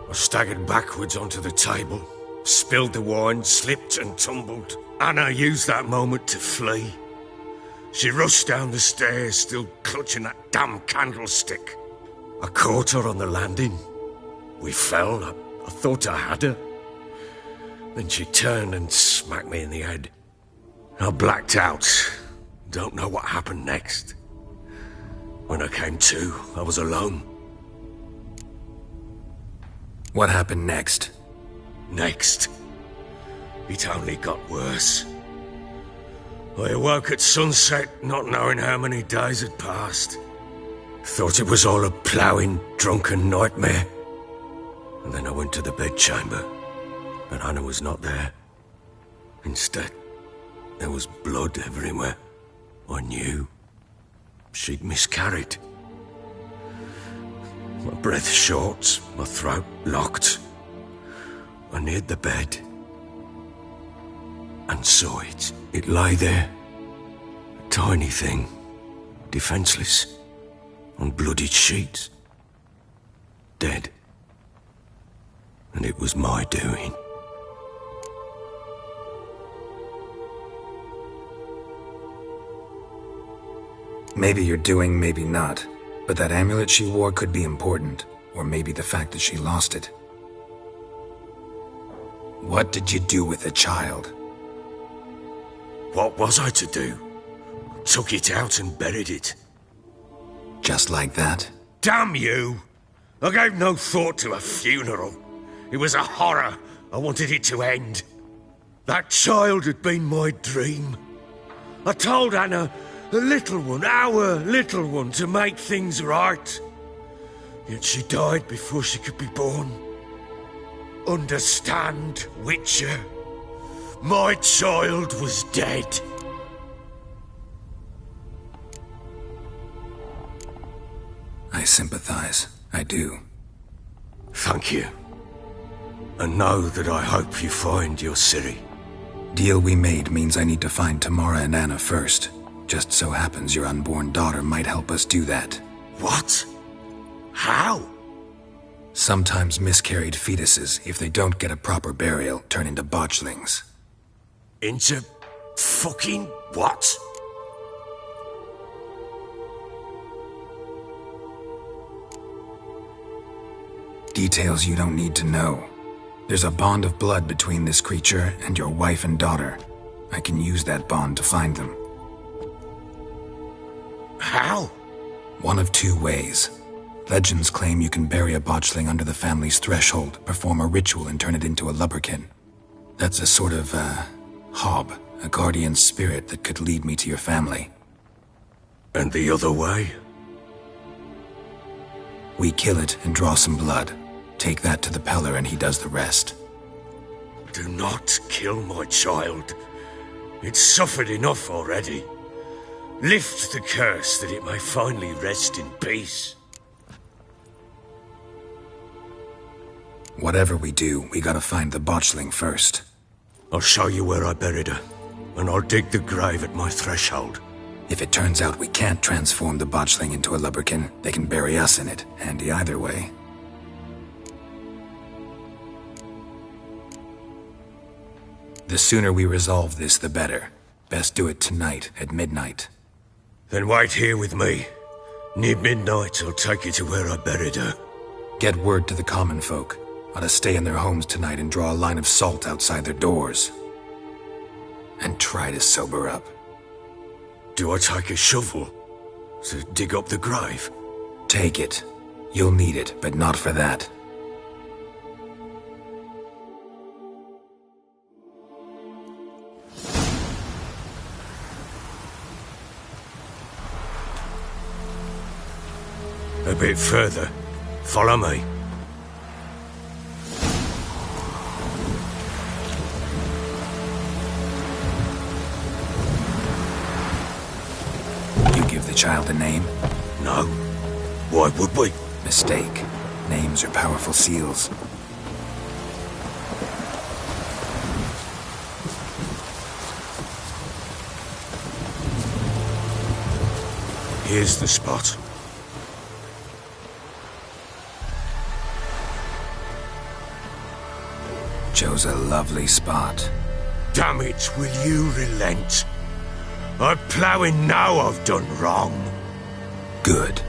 I staggered backwards onto the table, spilled the wine, slipped and tumbled. Anna used that moment to flee. She rushed down the stairs, still clutching that damn candlestick. I caught her on the landing. We fell. I thought I had her. Then she turned and smacked me in the head. I blacked out. Don't know what happened next. When I came to, I was alone. What happened next? Next? It only got worse. I awoke at sunset, not knowing how many days had passed. Thought it was all a ploughing, drunken nightmare. And then I went to the bedchamber, but Anna was not there. Instead, there was blood everywhere. I knew she'd miscarried. My breath short, my throat locked. I neared the bed and saw it. It lay there, a tiny thing, defenseless, on bloodied sheets, dead. And it was my doing. Maybe you're doing, maybe not. But that amulet she wore could be important. Or maybe the fact that she lost it. What did you do with the child? What was I to do? Took it out and buried it. Just like that? Damn you! I gave no thought to a funeral. It was a horror. I wanted it to end. That child had been my dream. I told Anna, the little one, our little one, to make things right. Yet she died before she could be born. Understand, Witcher? My child was dead. I sympathize. I do. Thank you. And know that I hope you find your Ciri. Deal we made means I need to find Tamara and Anna first. Just so happens your unborn daughter might help us do that. What? How? Sometimes miscarried fetuses, if they don't get a proper burial, turn into botchlings. Into fucking what? Details you don't need to know. There's a bond of blood between this creature and your wife and daughter. I can use that bond to find them. How? One of two ways. Legends claim you can bury a botchling under the family's threshold, perform a ritual and turn it into a lubberkin. That's a sort of, hob, a guardian spirit that could lead me to your family. And the other way? We kill it and draw some blood. Take that to the Peller and he does the rest. Do not kill my child. It's suffered enough already. Lift the curse that it may finally rest in peace. Whatever we do, we gotta find the botchling first. I'll show you where I buried her, and I'll dig the grave at my threshold. If it turns out we can't transform the botchling into a lubberkin, they can bury us in it. Handy either way. The sooner we resolve this, the better. Best do it tonight, at midnight. Then wait here with me. Near midnight, I'll take you to where I buried her. Get word to the common folk. Ought to stay in their homes tonight and draw a line of salt outside their doors. And try to sober up. Do I take a shovel to dig up the grave? Take it. You'll need it, but not for that. A bit further. Follow me. You give the child a name? No. Why would we? Mistake. Names are powerful seals. Here's the spot. Chose a lovely spot. Damn it, will you relent? I'm ploughing now I've done wrong. Good.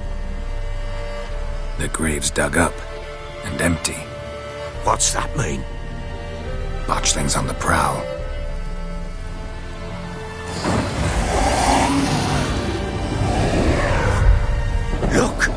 The grave's dug up and empty. What's that mean? Botchling's on the prowl. Look!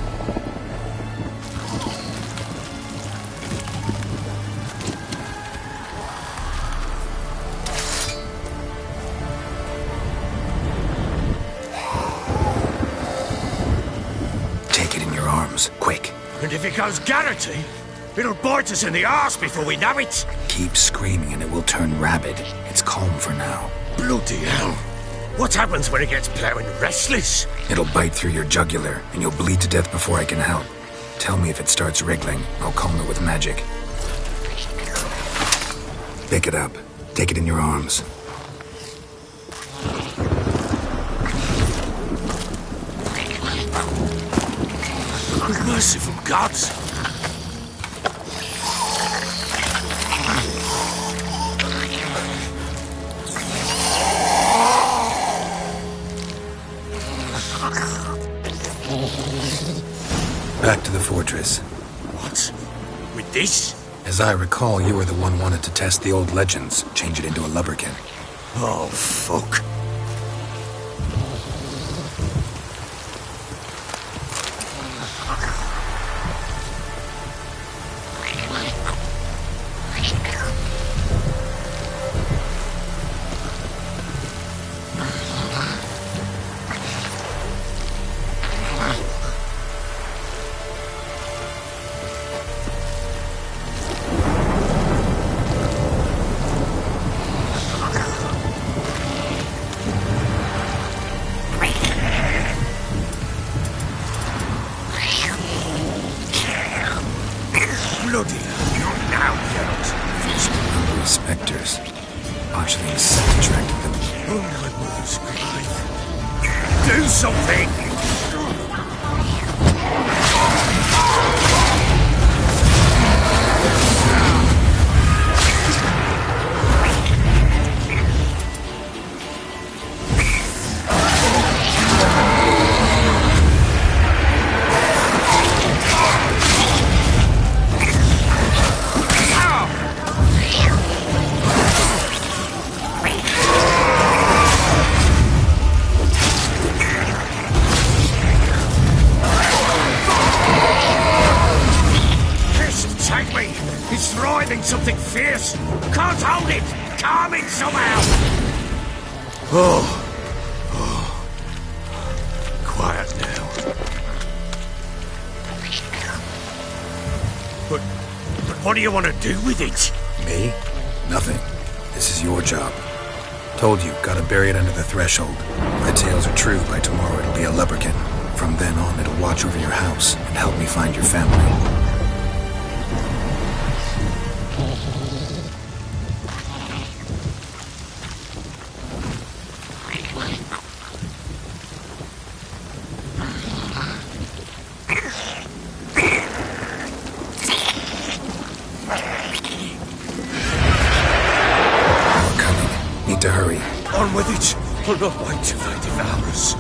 Quick. And if it goes Garrity, it'll bite us in the arse before we know it. Keep screaming and it will turn rabid. It's calm for now. Bloody hell. What happens when it gets ploughing restless? It'll bite through your jugular and you'll bleed to death before I can help. Tell me if it starts wriggling. I'll calm it with magic. Pick it up. Take it in your arms. Merciful gods! Back to the fortress. What? With this? As I recall, you were the one wanted to test the old legends, change it into a lubberkin. Oh, fuck. Bloody hell, now, Geralt. Spectres. Botchling's scent attracted them. Oh, my mother's grave. Do something! It's writhing something fierce. Can't hold it. Calm it somehow. Oh. Quiet now. What do you want to do with it? Me? Nothing. This is your job. Told you, gotta bury it under the threshold. If the tales are true, by tomorrow it'll be a lubberkin. From then on, it'll watch over your house and help me find your family. To hurry. On with it. We'll not wait till they devour us.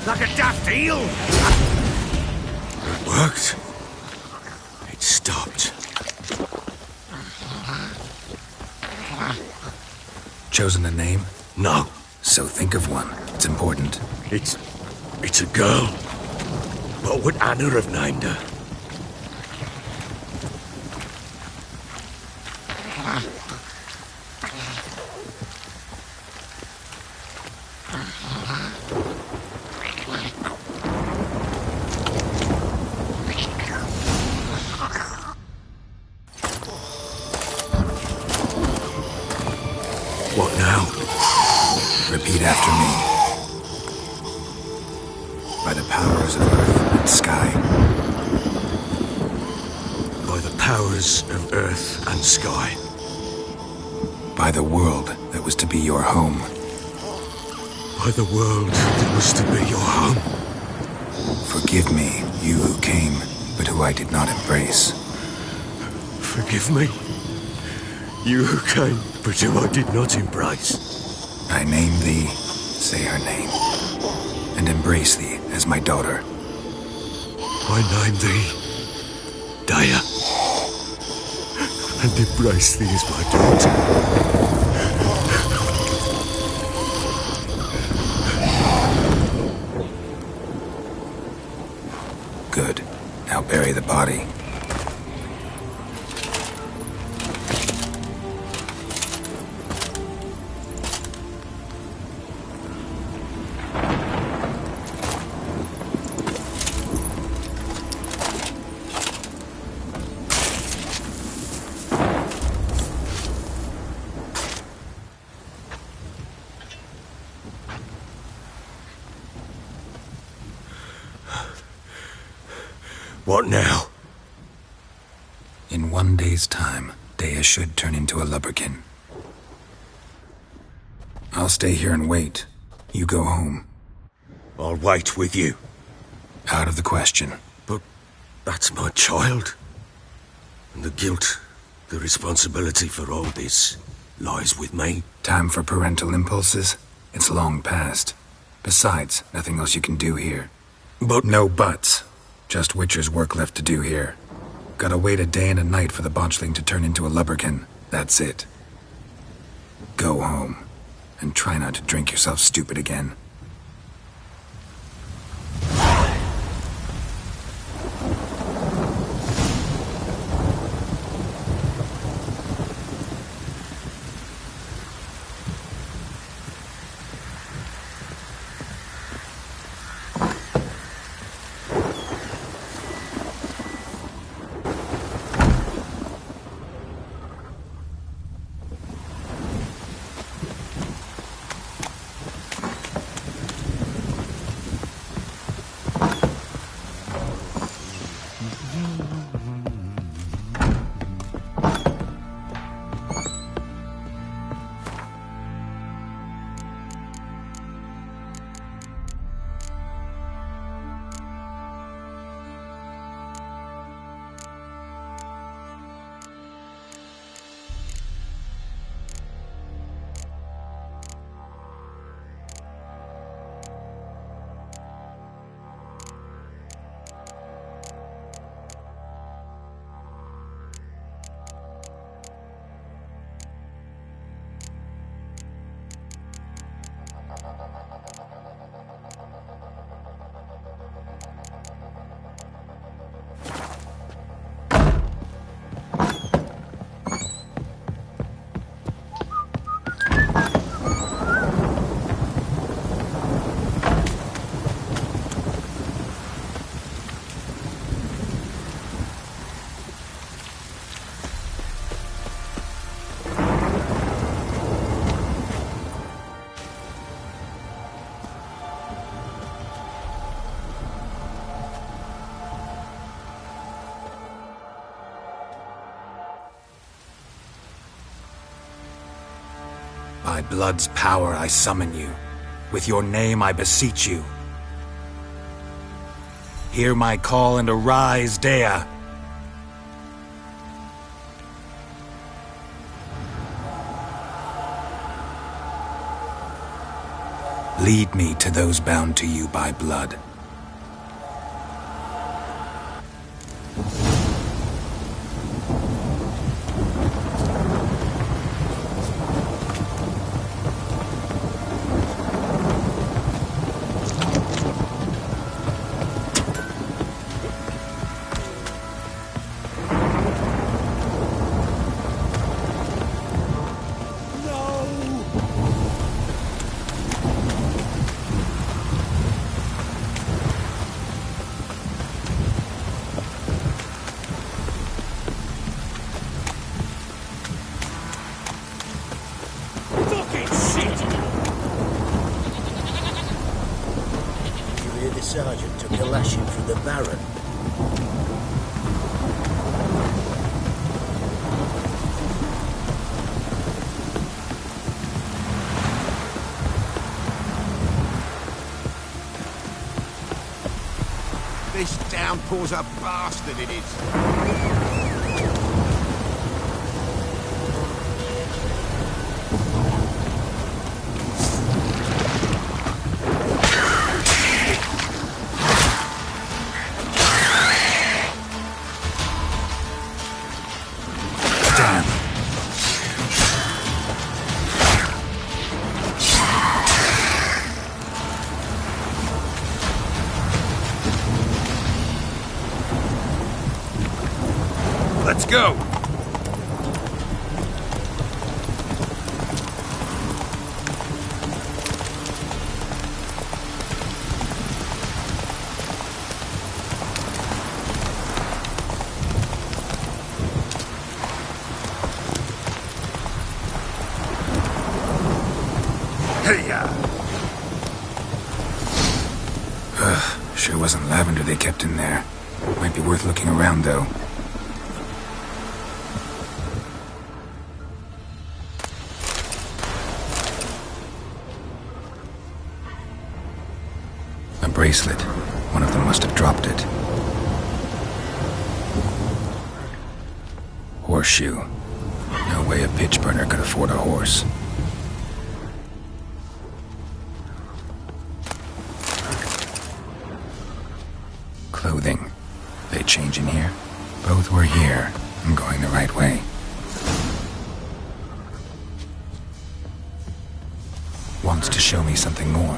Like a daft eel. It worked. It stopped. Chosen a name? No. So think of one. It's important. It's a girl. What would Anna have named her? What now? Repeat after me. By the powers of earth and sky. By the powers of earth and sky. By the world that was to be your home. By the world that was to be your home. Forgive me, you who came, but who I did not embrace. Forgive me, you who came, but who I did not embrace. I name thee, say her name, and embrace thee as my daughter. I name thee, Daya, and embrace thee as my daughter. Good. Now bury the body. What now? In 1 day's time, Daya should turn into a lubberkin. I'll stay here and wait. You go home. I'll wait with you. Out of the question. But that's my child. And the guilt, the responsibility for all this lies with me. Time for parental impulses? It's long past. Besides, nothing else you can do here. But... No buts. Just Witcher's work left to do here. Gotta wait a day and a night for the botchling to turn into a lubberkin. That's it. Go home. And try not to drink yourself stupid again. By blood's power I summon you. With your name I beseech you. Hear my call and arise, Dea! Lead me to those bound to you by blood. Sergeant took a lashing from the Baron. This downpour's a bastard, it is. Let's go! Sure wasn't lavender they kept in there. Might be worth looking around, though. A bracelet. One of them must have dropped it. Horseshoe. No way a pitch burner could afford a horse. Clothing. They change in here? Both were here. I'm going the right way. Wants to show me something more.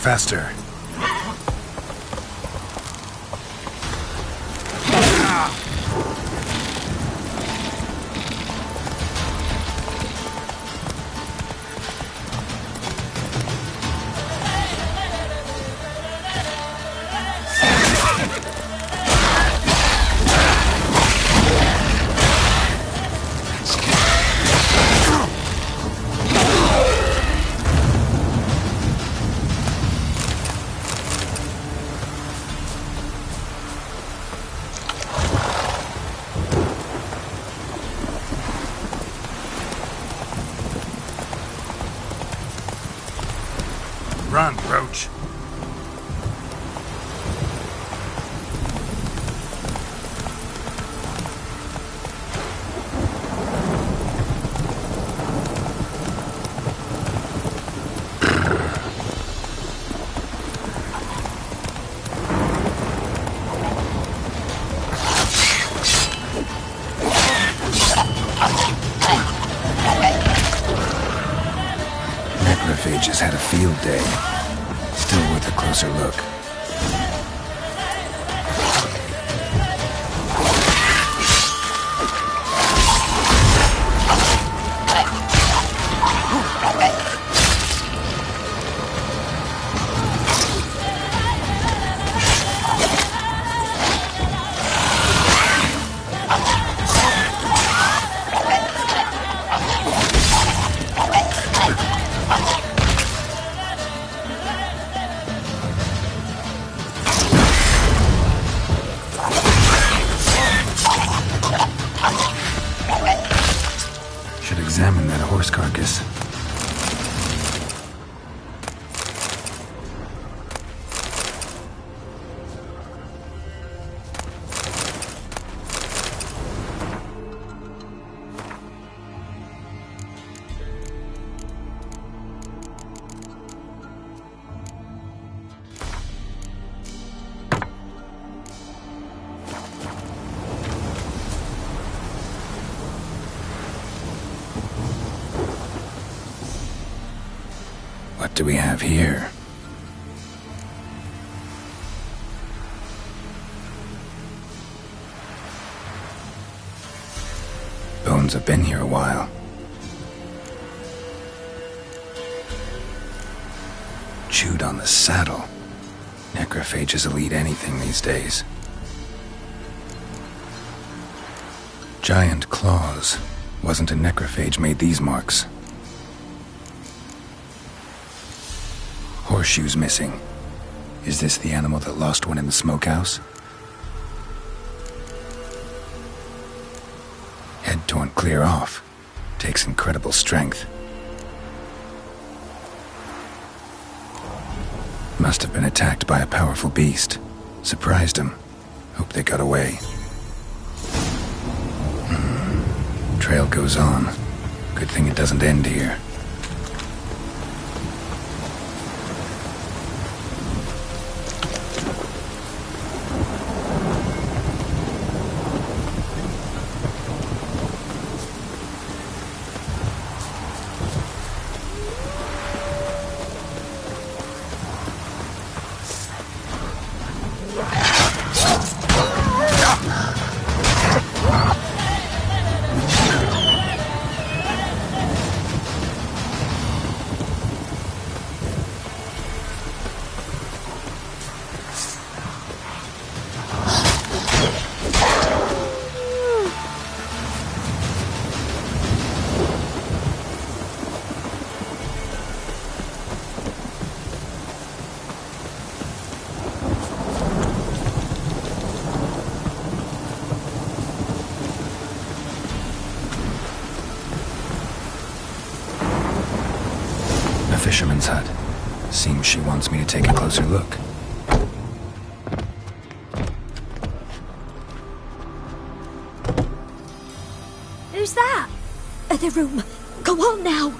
Faster. Run, Roach. Necrophage had a field day. Still worth a closer look. What do we have here? Bones have been here a while. Chewed on the saddle. Necrophages will eat anything these days. Giant claws. Wasn't a necrophage made these marks. Horseshoes missing. Is this the animal that lost one in the smokehouse? Head torn clear off. Takes incredible strength. Must have been attacked by a powerful beast. Surprised him. Hope they got away. Trail goes on. Good thing it doesn't end here. Fisherman's hut. Seems she wants me to take a closer look. Who's that? The room. Go on now.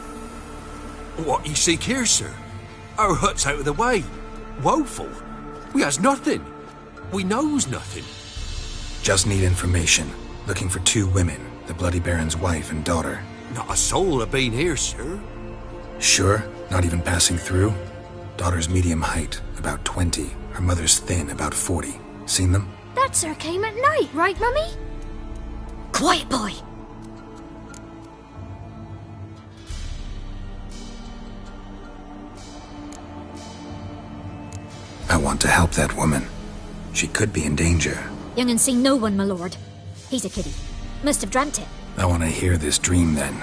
What you seek here, sir? Our hut's out of the way. Woeful. We has nothing. We knows nothing. Just need information. Looking for 2 women, the Bloody Baron's wife and daughter. Not a soul have been here, sir. Sure? Not even passing through? Daughter's medium height, about 20. Her mother's thin, about 40. Seen them? That sir came at night, right, Mummy? Quiet, boy. I want to help that woman. She could be in danger. Young and seen no one, my lord. He's a kiddie. Must have dreamt it. I want to hear this dream then.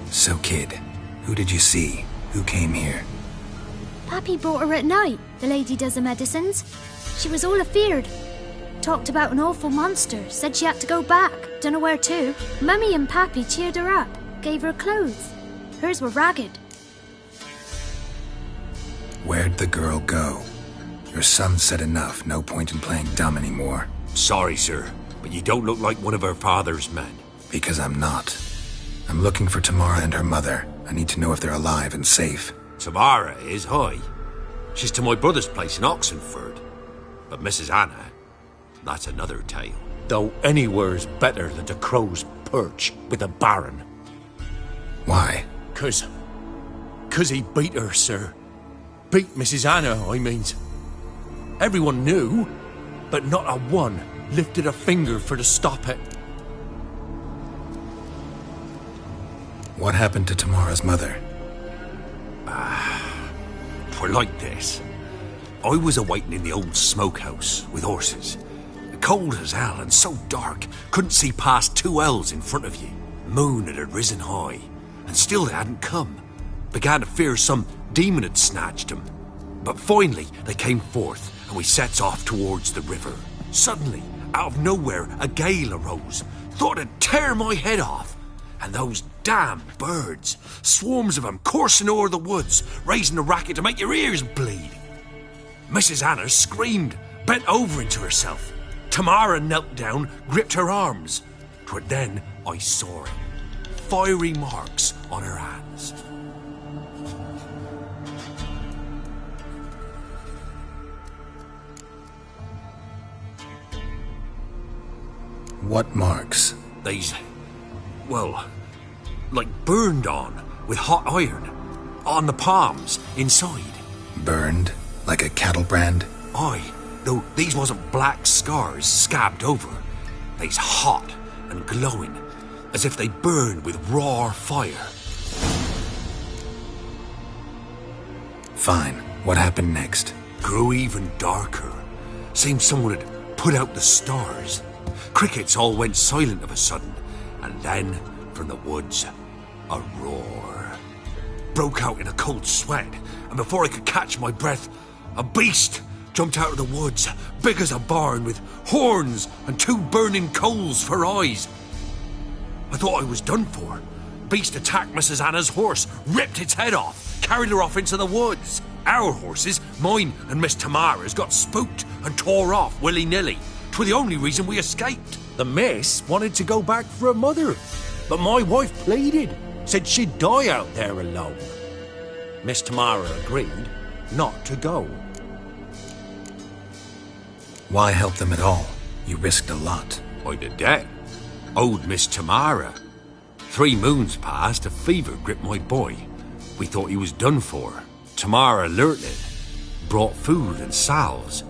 So, kid, who did you see? Who came here? Pappy brought her at night. The lady does the medicines. She was all afeared. Talked about an awful monster. Said she had to go back. Dunno where to. Mummy and Pappy cheered her up. Gave her clothes. Hers were ragged. Where'd the girl go? Your son said enough. No point in playing dumb anymore. Sorry, sir, but you don't look like one of her father's men. Because I'm not. I'm looking for Tamara and her mother. I need to know if they're alive and safe. Tamara is, hi. She's to my brother's place in Oxenford. But Mrs. Anna, that's another tale. Though anywhere's better than to crow's perch with the Baron. Why? 'Cause he beat her, sir. Beat Mrs. Anna, I means. Everyone knew, but not a one lifted a finger for to stop it. What happened to Tamara's mother? Twere like this. I was awaiting in the old smokehouse with horses. Cold as hell and so dark, couldn't see past 2 ells in front of you. Moon had risen high, and still they hadn't come. Began to fear some demon had snatched them. But finally they came forth, and we sets off towards the river. Suddenly, out of nowhere, a gale arose. Thought it'd tear my head off. And those damn birds, swarms of them coursing o'er the woods, raising a racket to make your ears bleed. Mrs. Anna screamed, bent over into herself. Tamara knelt down, gripped her arms. 'Twere then I saw it. Fiery marks on her hands. What marks? They's, well, like burned on with hot iron. On the palms, inside. Burned? Like a cattle brand? Aye, though these wasn't black scars scabbed over. They's hot and glowing, as if they burned with raw fire. Fine. What happened next? Grew even darker. Seemed someone had put out the stars. Crickets all went silent of a sudden, and then, from the woods, a roar. Broke out in a cold sweat, and before I could catch my breath, a beast jumped out of the woods, big as a barn, with horns and 2 burning coals for eyes. I thought I was done for. Beast attacked Mrs. Anna's horse, ripped its head off, carried her off into the woods. Our horses, mine and Miss Tamara's, got spooked and tore off willy-nilly. 'Twere the only reason we escaped. The miss wanted to go back for her mother, but my wife pleaded, said she'd die out there alone. Miss Tamara agreed not to go. Why help them at all? You risked a lot. I'd a debt. Owed Miss Tamara. 3 moons passed, a fever gripped my boy. We thought he was done for. Tamara alerted, brought food and salves.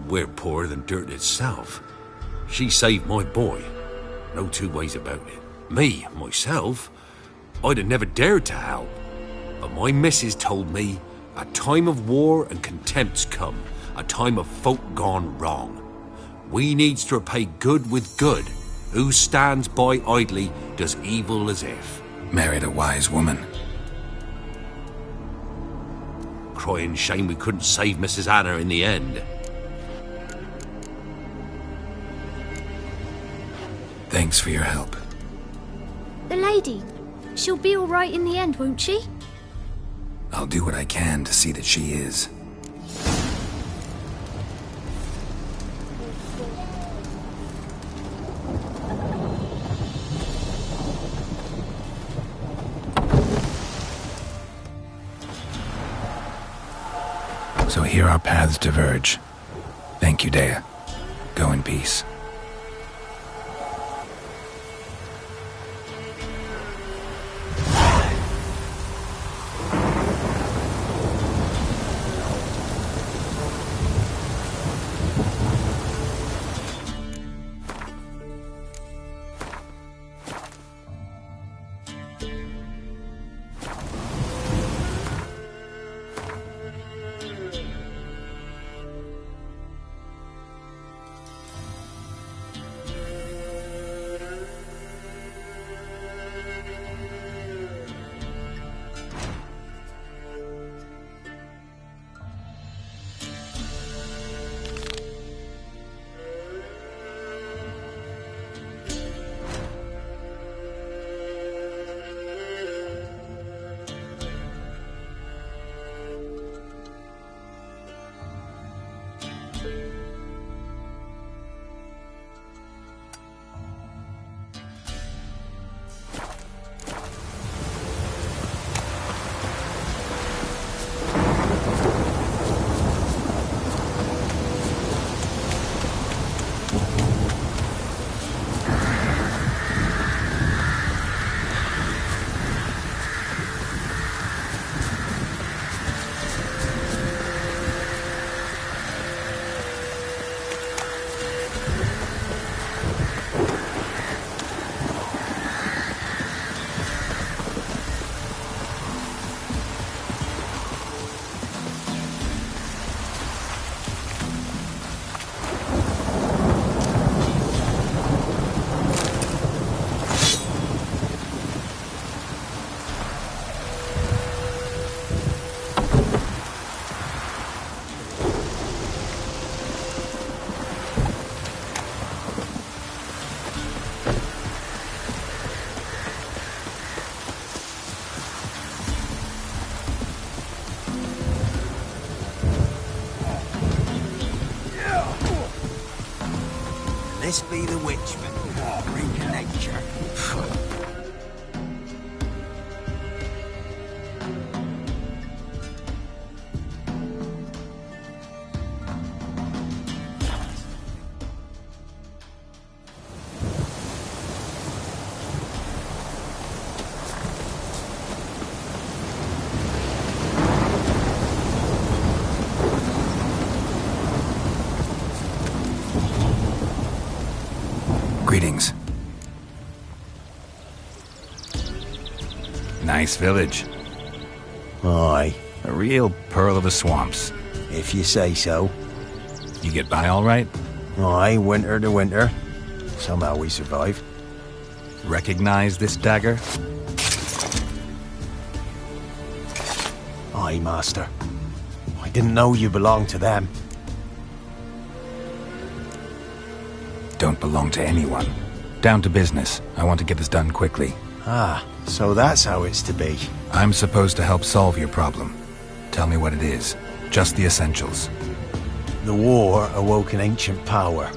We're poorer than dirt itself. She saved my boy. No 2 ways about it. Me, myself, I'd have never dared to help. But my missus told me a time of war and contempt's come, a time of folk gone wrong. We needs to repay good with good. Who stands by idly does evil as if. Married a wise woman. Crying shame we couldn't save Mrs. Anna in the end. Thanks for your help. The lady, she'll be all right in the end, won't she? I'll do what I can to see that she is. So here our paths diverge. Thank you, Dea. Go in peace. This be the witchman, freak of nature. Nice village. Aye. A real pearl of the swamps. If you say so. You get by all right? Aye, winter to winter. Somehow we survive. Recognize this dagger? Aye, master. I didn't know you belonged to them. Don't belong to anyone. Down to business. I want to get this done quickly. Ah, so that's how it's to be. I'm supposed to help solve your problem. Tell me what it is. Just the essentials. The war awoke an ancient power.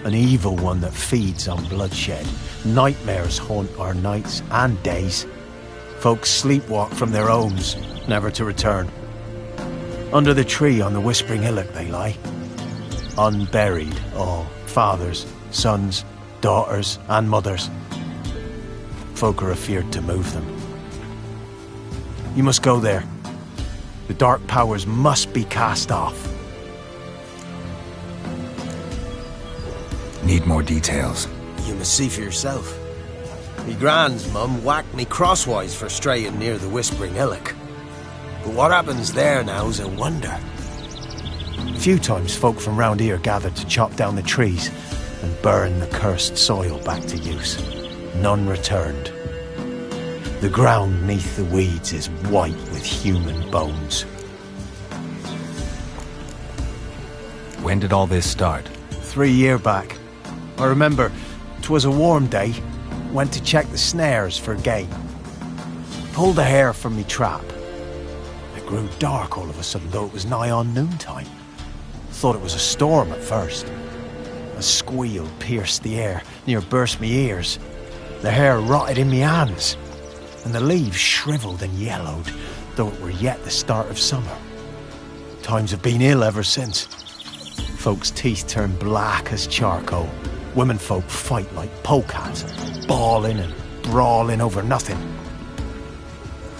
An evil one that feeds on bloodshed. Nightmares haunt our nights and days. Folks sleepwalk from their homes, never to return. Under the tree on the Whispering Hillock they lie. Unburied all. Fathers, sons, daughters and mothers. Folk are afeard to move them. You must go there. The dark powers must be cast off. Need more details. You must see for yourself. Me grand's mum whacked me crosswise for straying near the Whispering Hillock. But what happens there now's a wonder. A few times folk from round here gathered to chop down the trees and burn the cursed soil back to use. None returned. The ground neath the weeds is white with human bones. When did all this start? 3 years back. I remember 'twas a warm day. Went to check the snares for game. Pulled a hare from me trap. It grew dark all of a sudden, though it was nigh on noontime. Thought it was a storm at first. A squeal pierced the air, near burst me ears. The hair rotted in me hands, and the leaves shriveled and yellowed, though it were yet the start of summer. Times have been ill ever since. Folks' teeth turn black as charcoal. Womenfolk fight like polecats, bawling and brawling over nothing.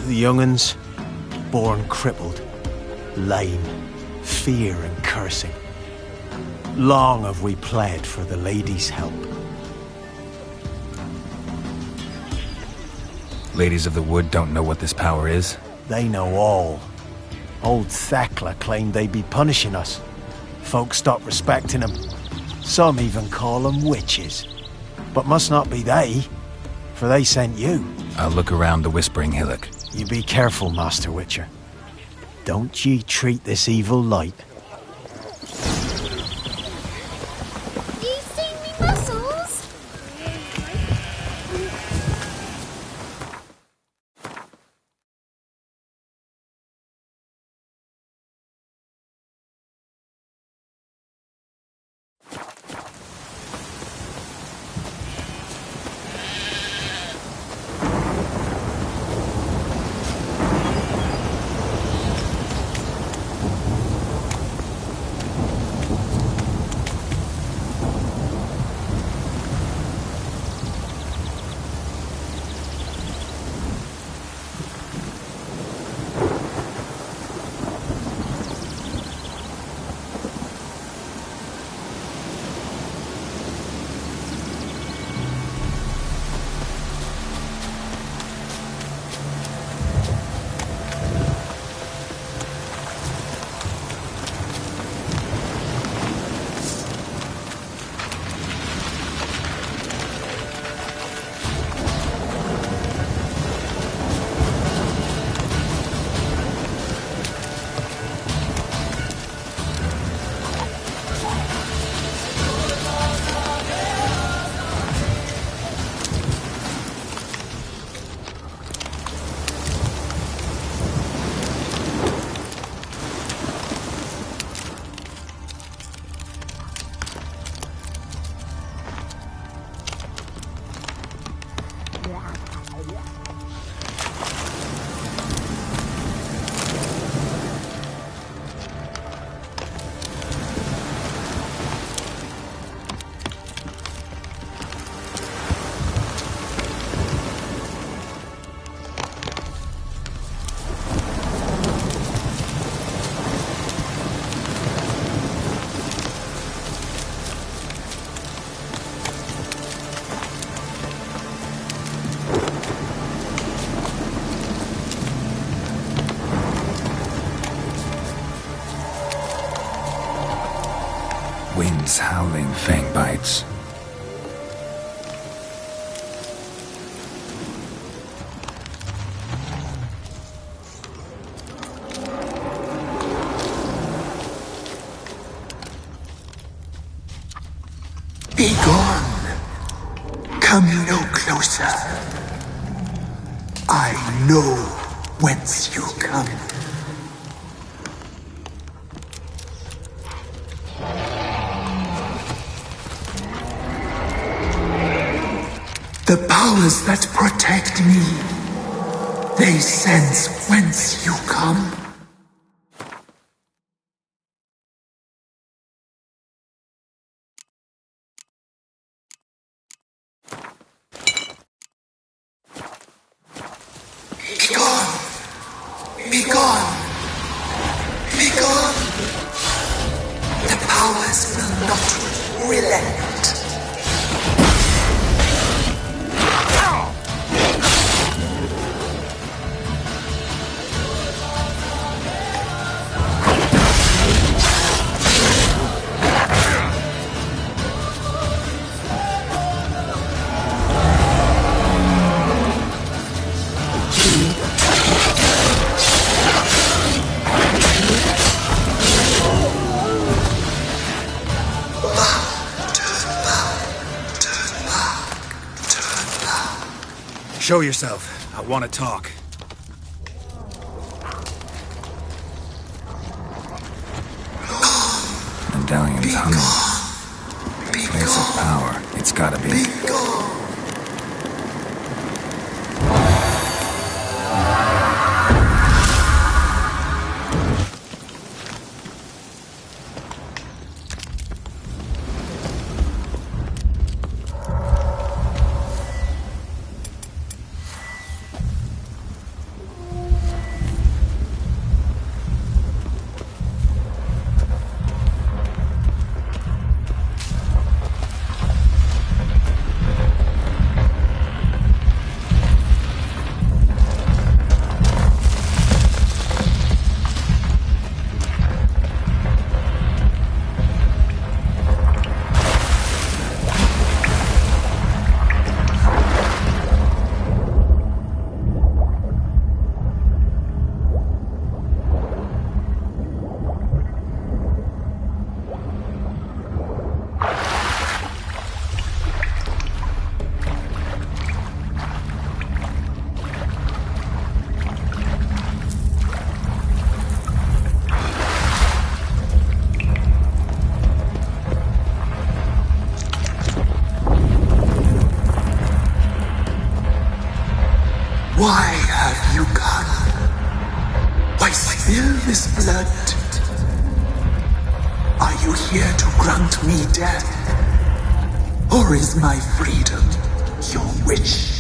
The young'uns, born crippled, lame, fear and cursing. Long have we pled for the ladies' help. Ladies of the Wood don't know what this power is? They know all. Old Thekla claimed they'd be punishing us. Folks stopped respecting them. Some even call them witches. But must not be they, for they sent you. I'll look around the Whispering Hillock. You be careful, Master Witcher. Don't ye treat this evil light. You seen me muscles? Winds howling, fang bites. Be gone. Come no closer. I know whence you come. The powers that protect me, they sense whence you come. Be gone! Be gone! Be gone! The powers will not relent. Show yourself. I want to talk. Medallion's humming. Place of power. It's gotta be. Why have you gone? Why spill this blood? Are you here to grant me death? Or is my freedom your wish?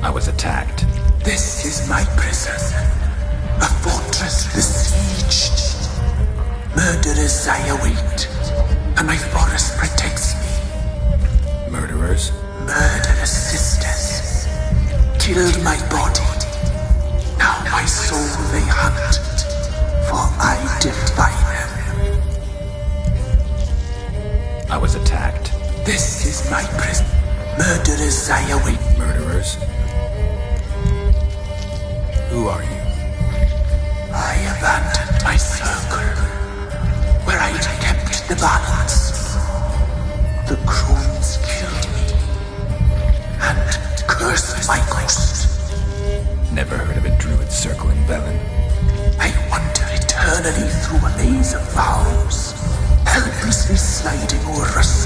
I was attacked. This is my prison. A fortress besieged. Murderers I await. And my forest protects me. Murderers? Murderous sisters. Killed my body. Now my soul they hunt. For I defy them. I was attacked. This is my prison. Murderers I await. Murderers? Who are you? I abandoned my circle. Where I'd kept the balance. The crones killed me. And cursed my ghost. Never heard of a druid circle in Velen. I wander eternally through a maze of vows, helplessly sliding o'er us.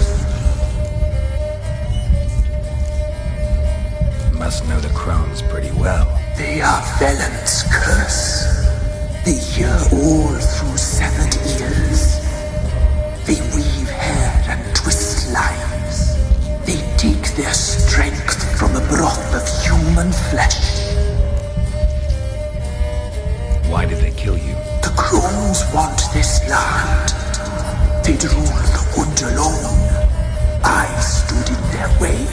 Must know the crones pretty well. They are Velen's curse. They hear all through severed ears. They weave hair and twist lives. They take their strength from the broth of human flesh. Why did they kill you? The crones want this land. They'd rule the wood alone. I stood in their way.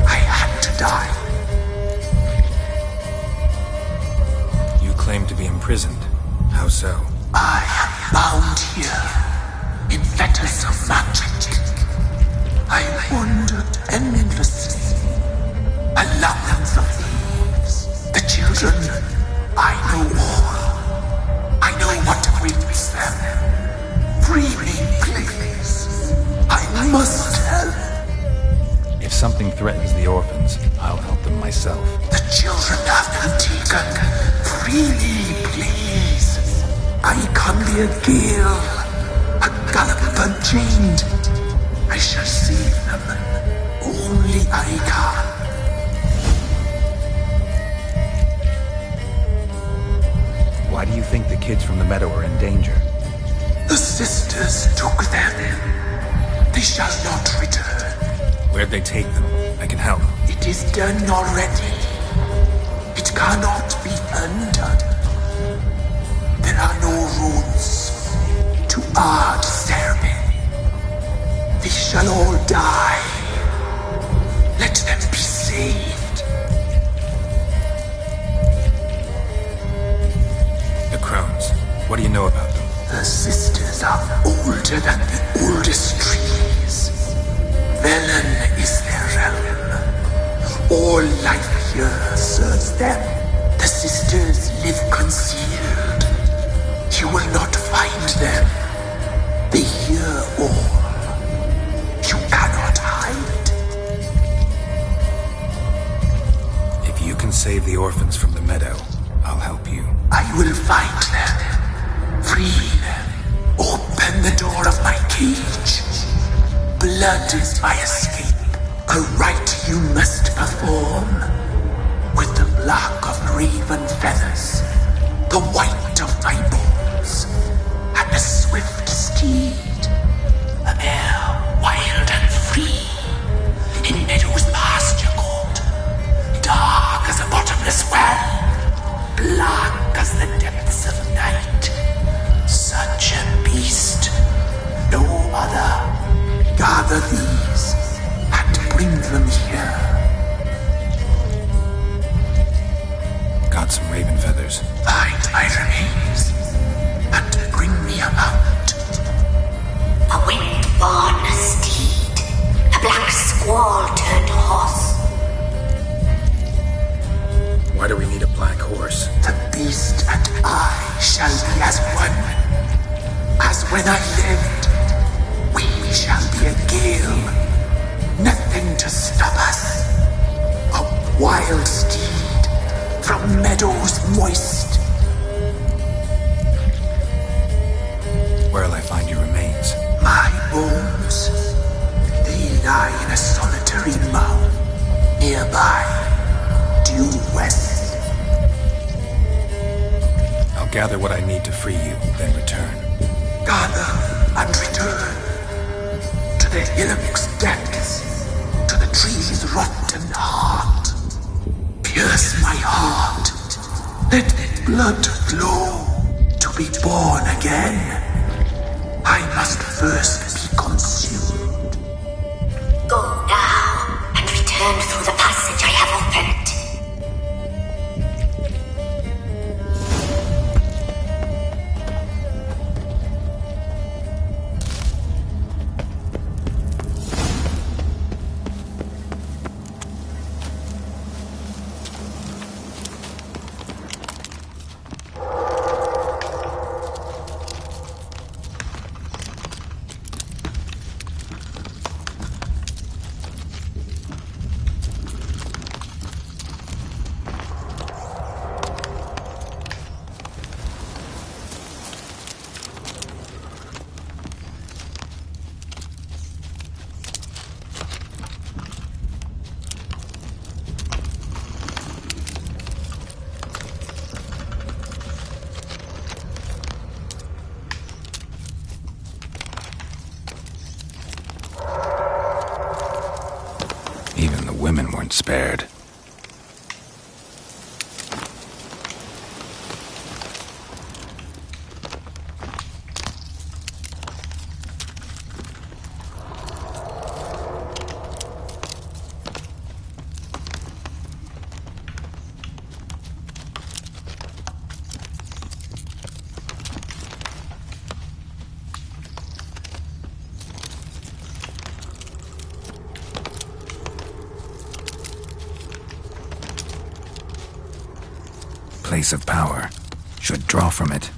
I had to die. claim to be imprisoned. How so? I am bound here in fetters of magic. I wandered endlessly along the leaves. The children, I know all. I know what awaits them. Free me, please. I must help. If something threatens the orphans, I'll help them myself. The children have been taken. Free me, please. I can be a gale, a gallop unchained. I shall save them. Only I can. Why do you think the kids from the meadow are in danger? The sisters took them. They shall not return. Where'd they take them? I can help. It is done already. It cannot be undone. There are no rules to our disturbing. They shall all die. Let them be saved. The crones. What do you know about them? The sisters are older than the oldest trees. Velen is their realm. All life here serves them. The sisters live concealed. You will not find them. They hear all. You cannot hide. If you can save the orphans from the meadow, I'll help you. I will find them. Free them. Open the door of my cage. Blood is my escape. A rite you must perform. With the black of raven feathers, the white of my bones, and a swift steed. A mare wild and free, in meadows pasture cold, dark as a bottomless well, black as the depths of night. Such a beast, no other. Gather these and bring them here. Got some raven feathers. Find my remains and bring me a mount. A wind-born steed, a black squall turned horse. Why do we need a black horse? The beast and I shall be as one. As when I lived, we shall be a gale. Nothing to stop us. A wild steed from meadows moist. Where'll I find your remains? My bones, they lie in a solitary mound nearby, due west. I'll gather what I need to free you, then return. Gather and return to the hillock's depths, to the tree's rotten heart. Pierce my heart, let blood flow to be born again. I must first be consumed. Go now and return through the passage I have opened. Even the women weren't spared. place of power. Should draw from it.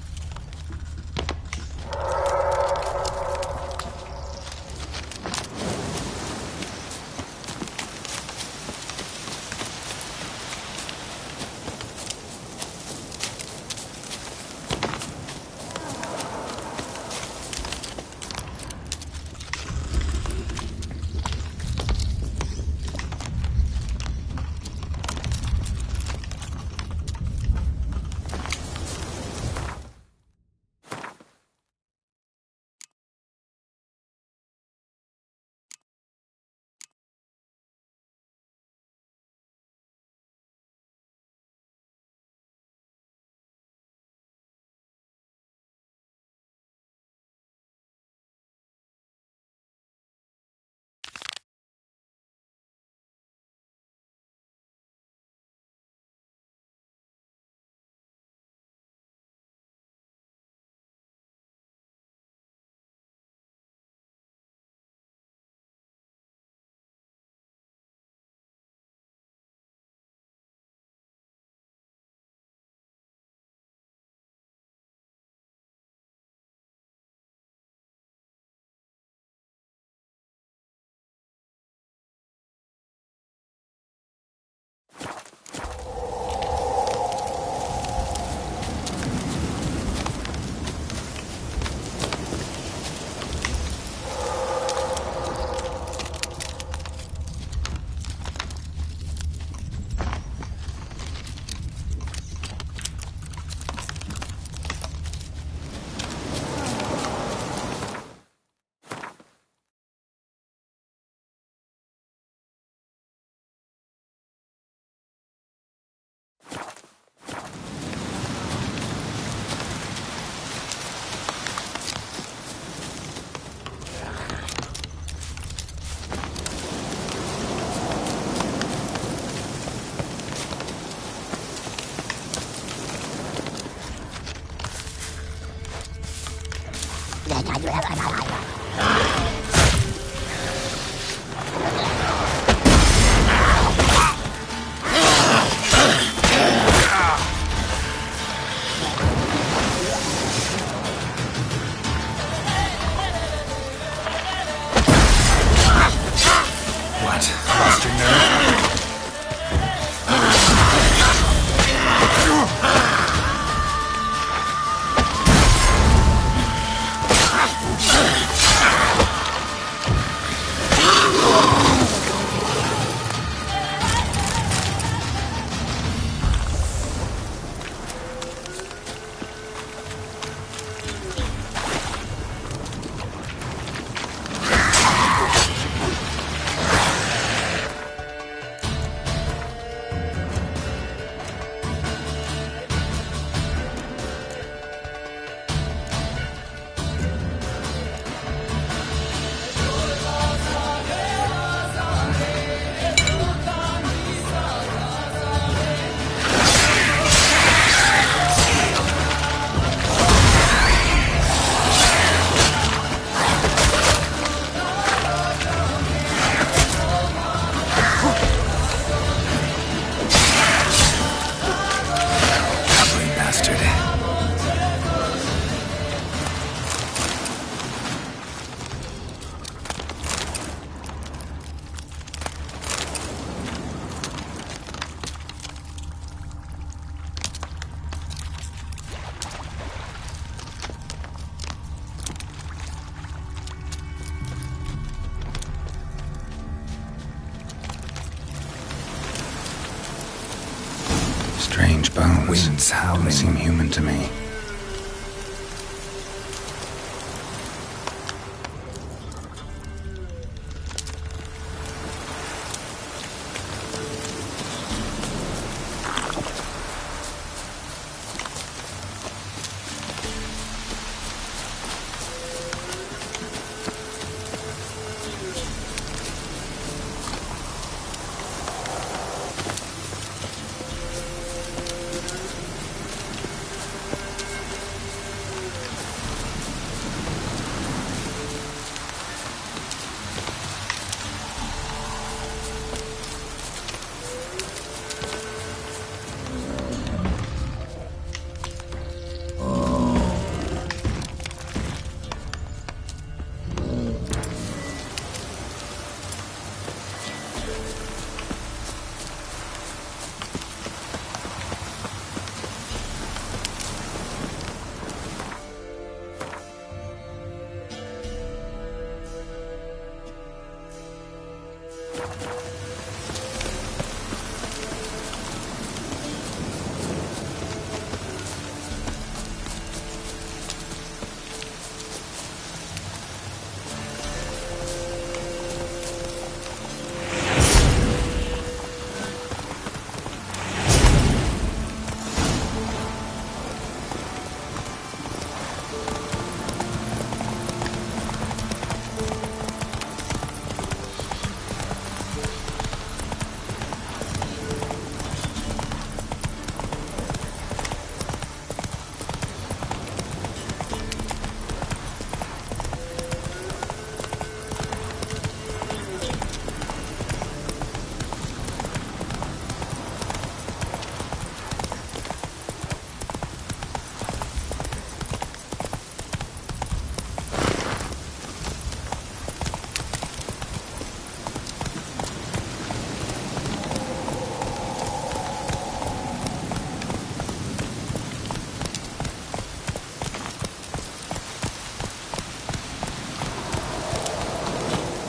Strange bones. Winds howling. Don't seem human to me.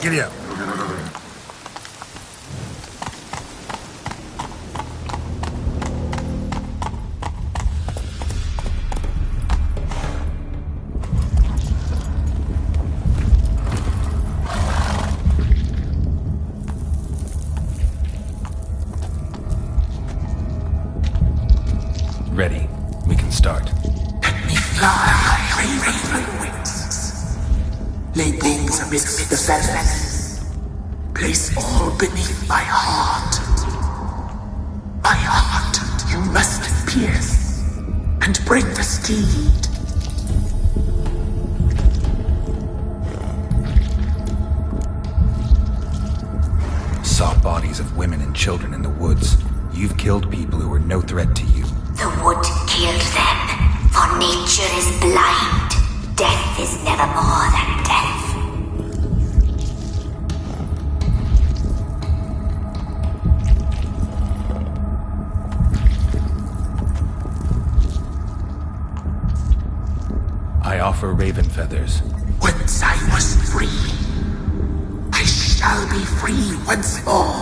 Giddy up. Ready. We can start. Fly, raven wings. Lay things amidst the feathers. Place all beneath my heart. My heart you must pierce, and bring the steed. Saw bodies of women and children in the woods. You've killed people who were no threat to you. The wood killed them, for nature is blind. Death is never more than death. I offer raven feathers. Once I was free, I shall be free once more.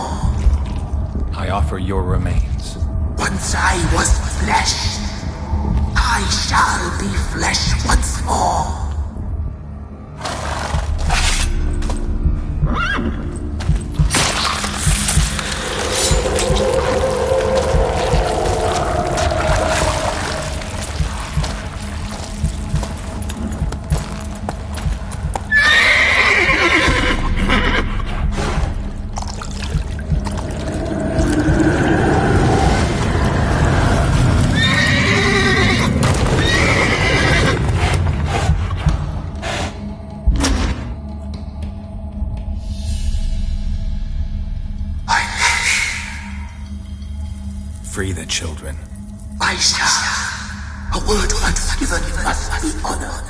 I offer your remains. Once I was flesh, I shall be flesh once more. Free the children. I shall. A word once given must be honored.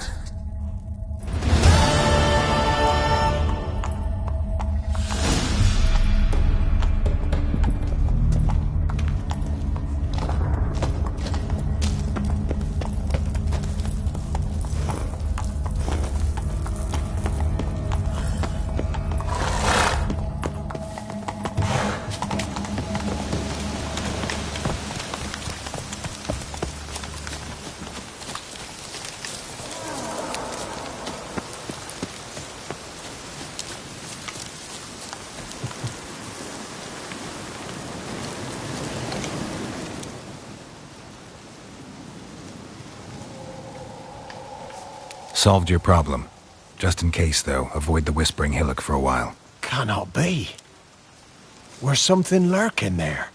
Solved your problem. Just in case, though, avoid the Whispering Hillock for a while. Cannot be. Where's something lurking there?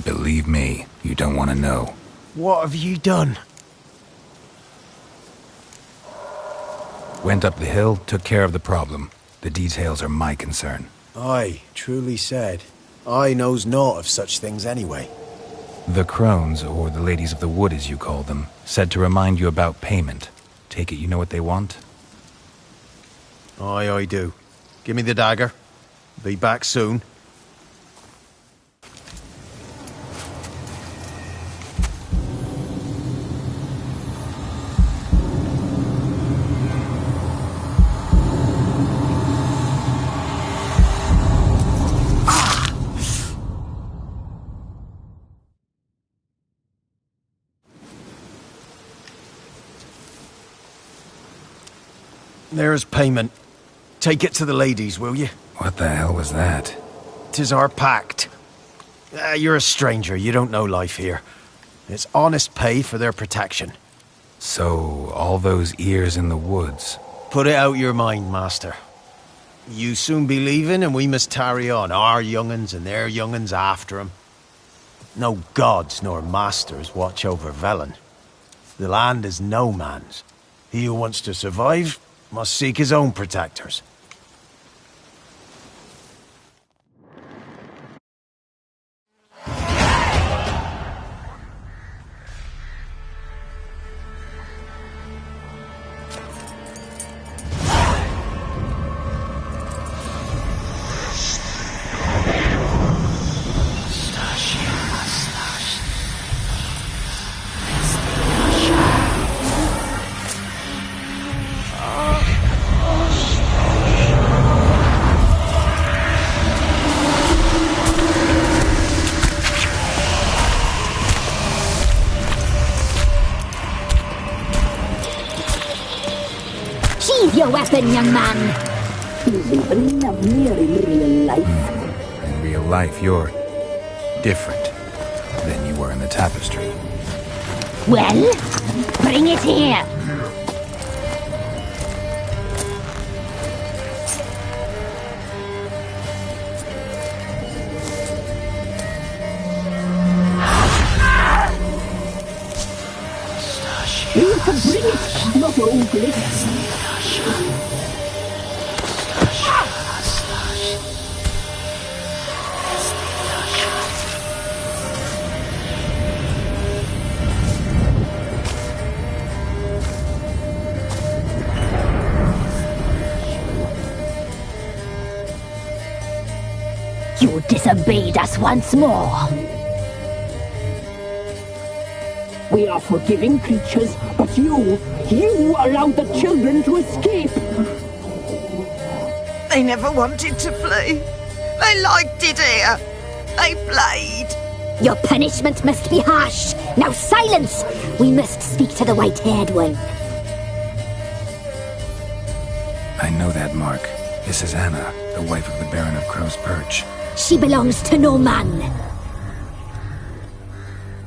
Believe me, you don't want to know. What have you done? Went up the hill, took care of the problem. The details are my concern. Aye, truly said. I knows naught of such things anyway. The crones, or the ladies of the wood as you call them, said to remind you about payment. Take it you know what they want? Aye, I do. Give me the dagger. Be back soon. There's payment. Take it to the ladies, will you? What the hell was that? 'Tis our pact. You're a stranger, you don't know life here. It's honest pay for their protection. So, all those ears in the woods. Put it out your mind, master. You soon be leaving and we must tarry on, our young'uns and their young'uns after 'em. No gods nor masters watch over Velen. The land is no man's. He who wants to survive must seek his own protectors. Sheathe your weapon, young man. He's even lovelier in real life. In real life, you're different than you were in the tapestry. Well, bring it here. You can bring it, not ugly. You disobeyed us once more. We are forgiving creatures, but you allowed the children to escape. They never wanted to flee. They liked it here. They played. Your punishment must be harsh. Now silence! We must speak to the white-haired one. I know that mark. This is Anna, the wife of the Baron of Crow's Perch. She belongs to no man.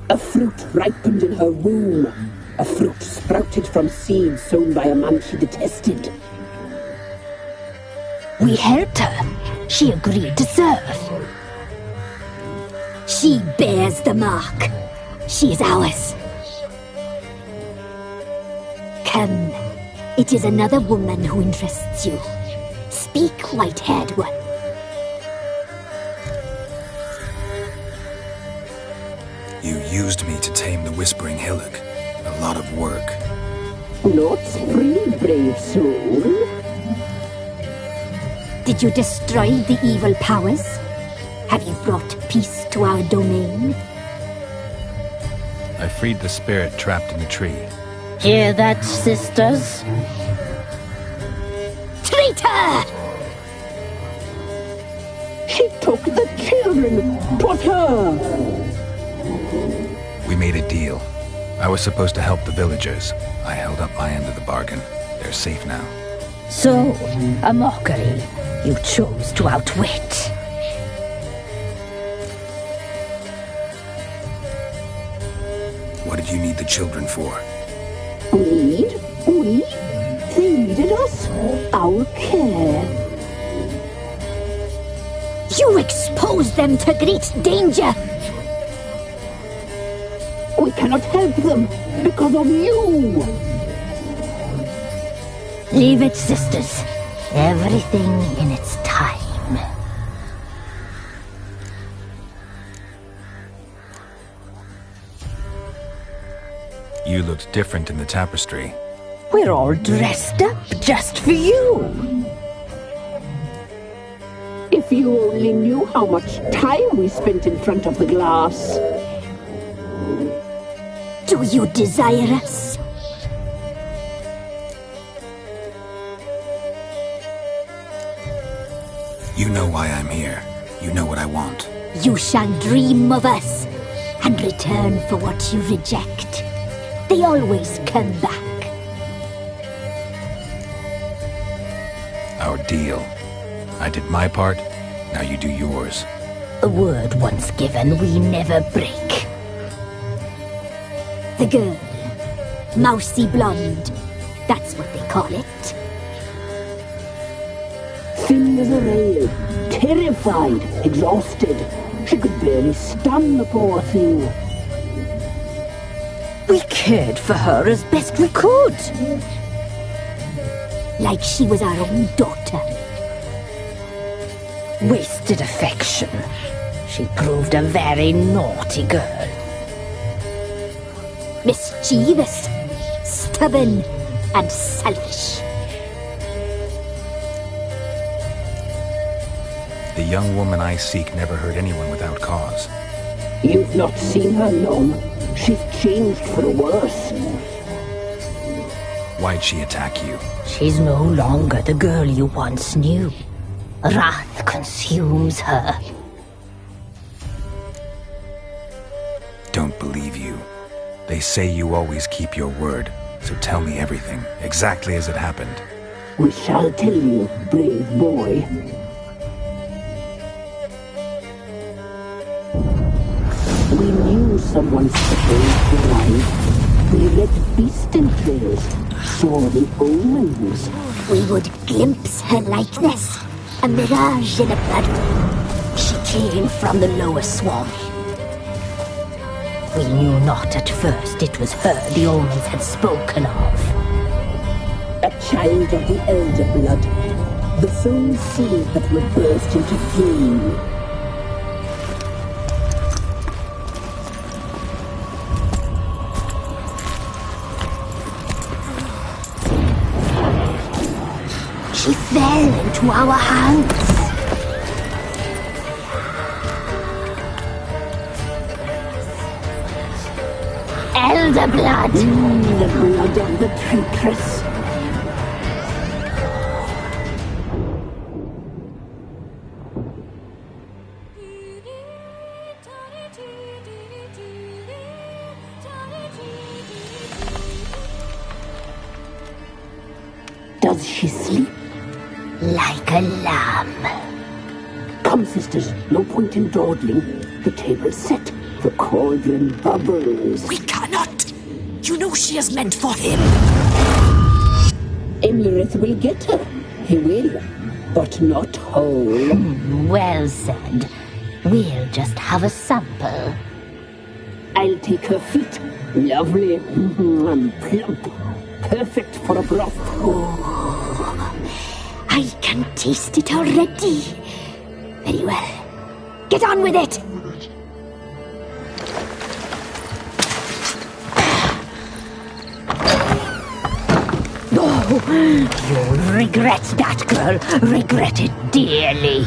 A fruit ripened in her womb. A fruit sprouted from seeds sown by a man she detested. We helped her. She agreed to serve. She bears the mark. She is ours. Come. It is another woman who interests you. Speak, white-haired one. You used me to tame the Whispering Hillock. A lot of work. Not free, brave soul. Did you destroy the evil powers? Have you brought peace to our domain? I freed the spirit trapped in the tree. Hear that, sisters? Traitor! She took the children. Put her. We made a deal. I was supposed to help the villagers. I held up my end of the bargain. They're safe now. So, a mockery you chose to outwit. What did you need the children for? Need? We? They needed us. Our care. You exposed them to great danger. We cannot help them because of you. Leave it, sisters. Everything in its time. You looked different in the tapestry. We're all dressed up just for you. If you only knew how much time we spent in front of the glass. Do you desire us? You know why I'm here. You know what I want. You shall dream of us and return for what you reject. They always come back. Our deal. I did my part, now you do yours. A word once given, we never break. The girl. Mousy blonde. That's what they call it. Thin as a rail. Terrified. Exhausted. She could barely stand, the poor thing. We cared for her as best we could. Like she was our own daughter. Wasted affection. She proved a very naughty girl. Mischievous, stubborn, and selfish. The young woman I seek never hurt anyone without cause. You've not seen her long. She's changed for the worse. Why'd she attack you? She's no longer the girl you once knew. Wrath consumes her. Don't believe you. They say you always keep your word, so tell me everything, exactly as it happened. We shall tell you, brave boy. We knew someone special would arrive. We read beast entrails, saw the omens. We would glimpse her likeness, a mirage in a blood. She came from the lower swamp. We knew not at first it was her the omens had spoken of. A child of the elder blood, the soul seed that would burst into flame. She fell into our hands. Elder blood. The blood of the traitress. Does she sleep? Like a lamb. Come, sisters, no point in dawdling. The table's set. The cauldron bubbles. We cannot! You know she is meant for him. Emlyrith will get her. He will, but not whole. Well said. We'll just have a sample. I'll take her feet. Lovely and plump. Perfect for a broth. I can taste it already. Very well. Get on with it. You'll regret that, girl. Regret it dearly.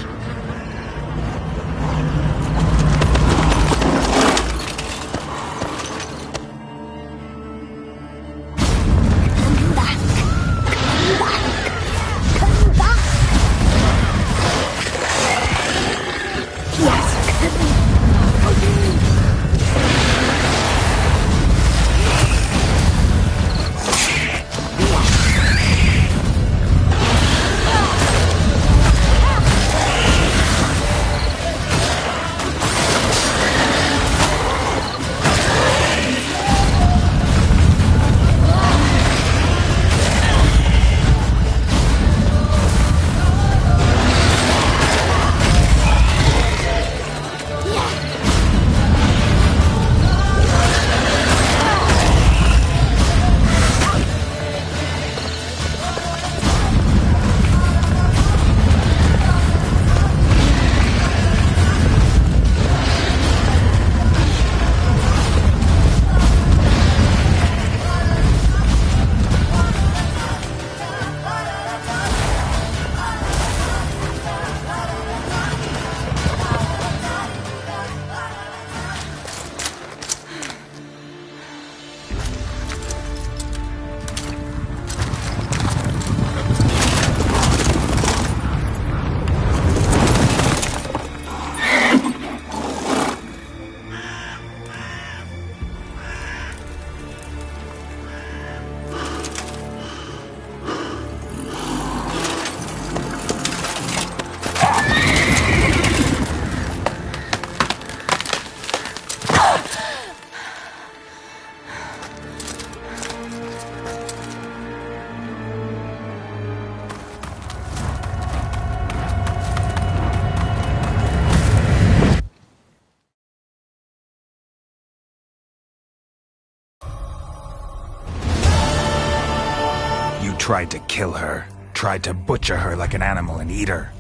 Tried to kill her. Tried to butcher her like an animal and eat her.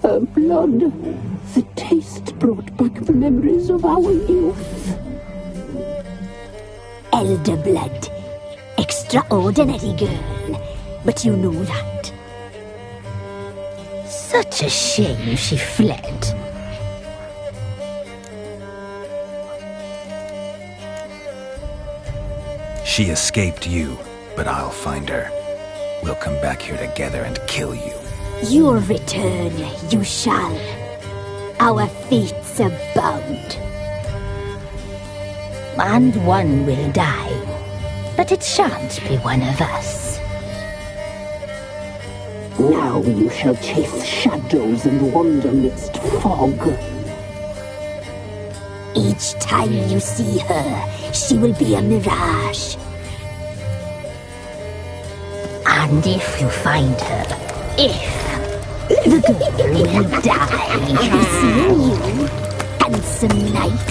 Her blood. The taste brought back memories of our youth. Elder blood. Extraordinary girl. But you know that. Such a shame she fled. She escaped you, but I'll find her. We'll come back here together and kill you. Your return, you shall. Our fates are bound. And one will die, but it shan't be one of us. Now you shall chase shadows and wander midst fog. Each time you see her, she will be a mirage. And if you find her, the girl will die. I've seen you, handsome knight.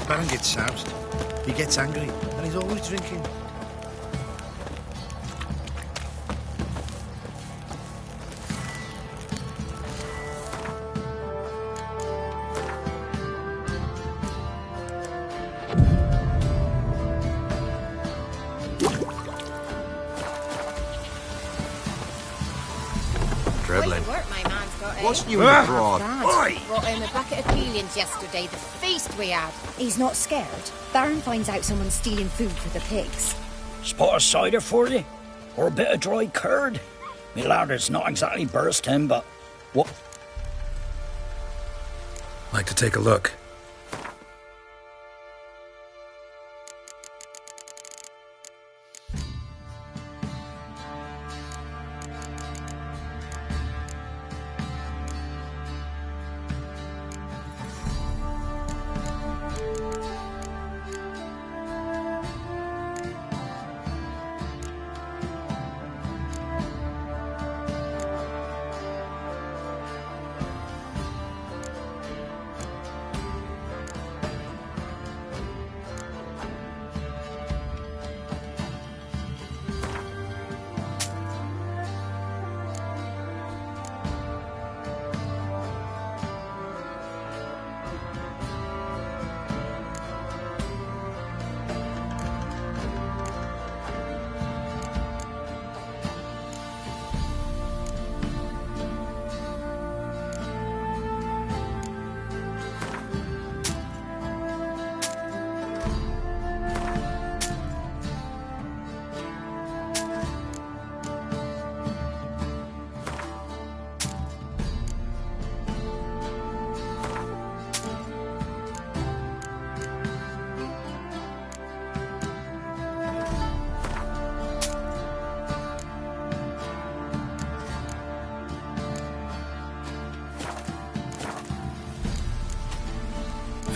Baron gets soused. He gets angry, and he's always drinking. Dribbling. Great work my man's got, eh? What's new in the broad? Brought home a bucket of peelings yesterday, the feast we had. He's not scared. Baron finds out someone's stealing food for the pigs. Spot of cider for you? Or a bit of dry curd? Me lad, it's not exactly bursting, but what? Like to take a look.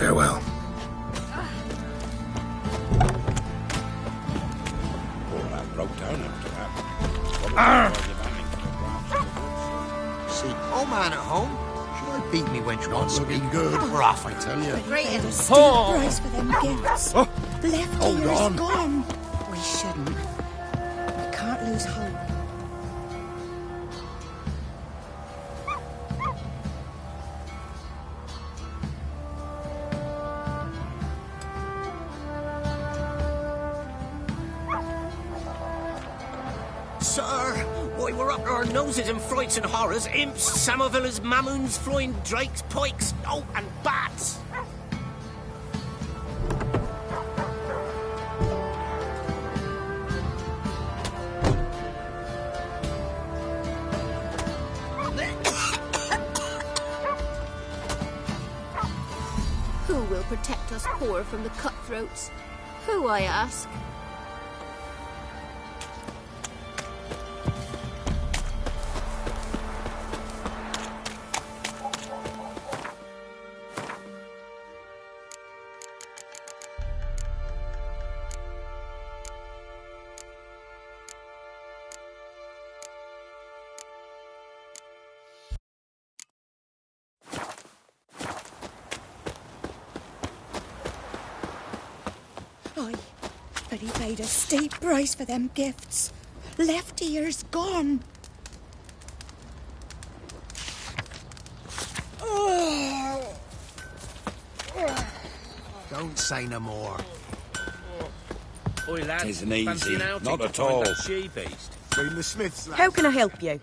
Farewell. See, old man at home? Should I beat me wench not looking good? We're off, I tell you. Great. Paid a steep price for them gifts. Left Hold ear's on. gone. We shouldn't. We can't lose hope. Sir, why we're up to our noses in frights and horrors, imps, samovillas, mamoons, flying drakes, pikes, oh, and bats. Who will protect us poor from the cutthroats? Who, I ask? Aye, but he paid a steep price for them gifts. Left ear's gone. Don't say no more. Oi, lads, Isn't easy, fancy an outing not to at find all. that she-beast? Seen the Smiths, lads? How can I help you?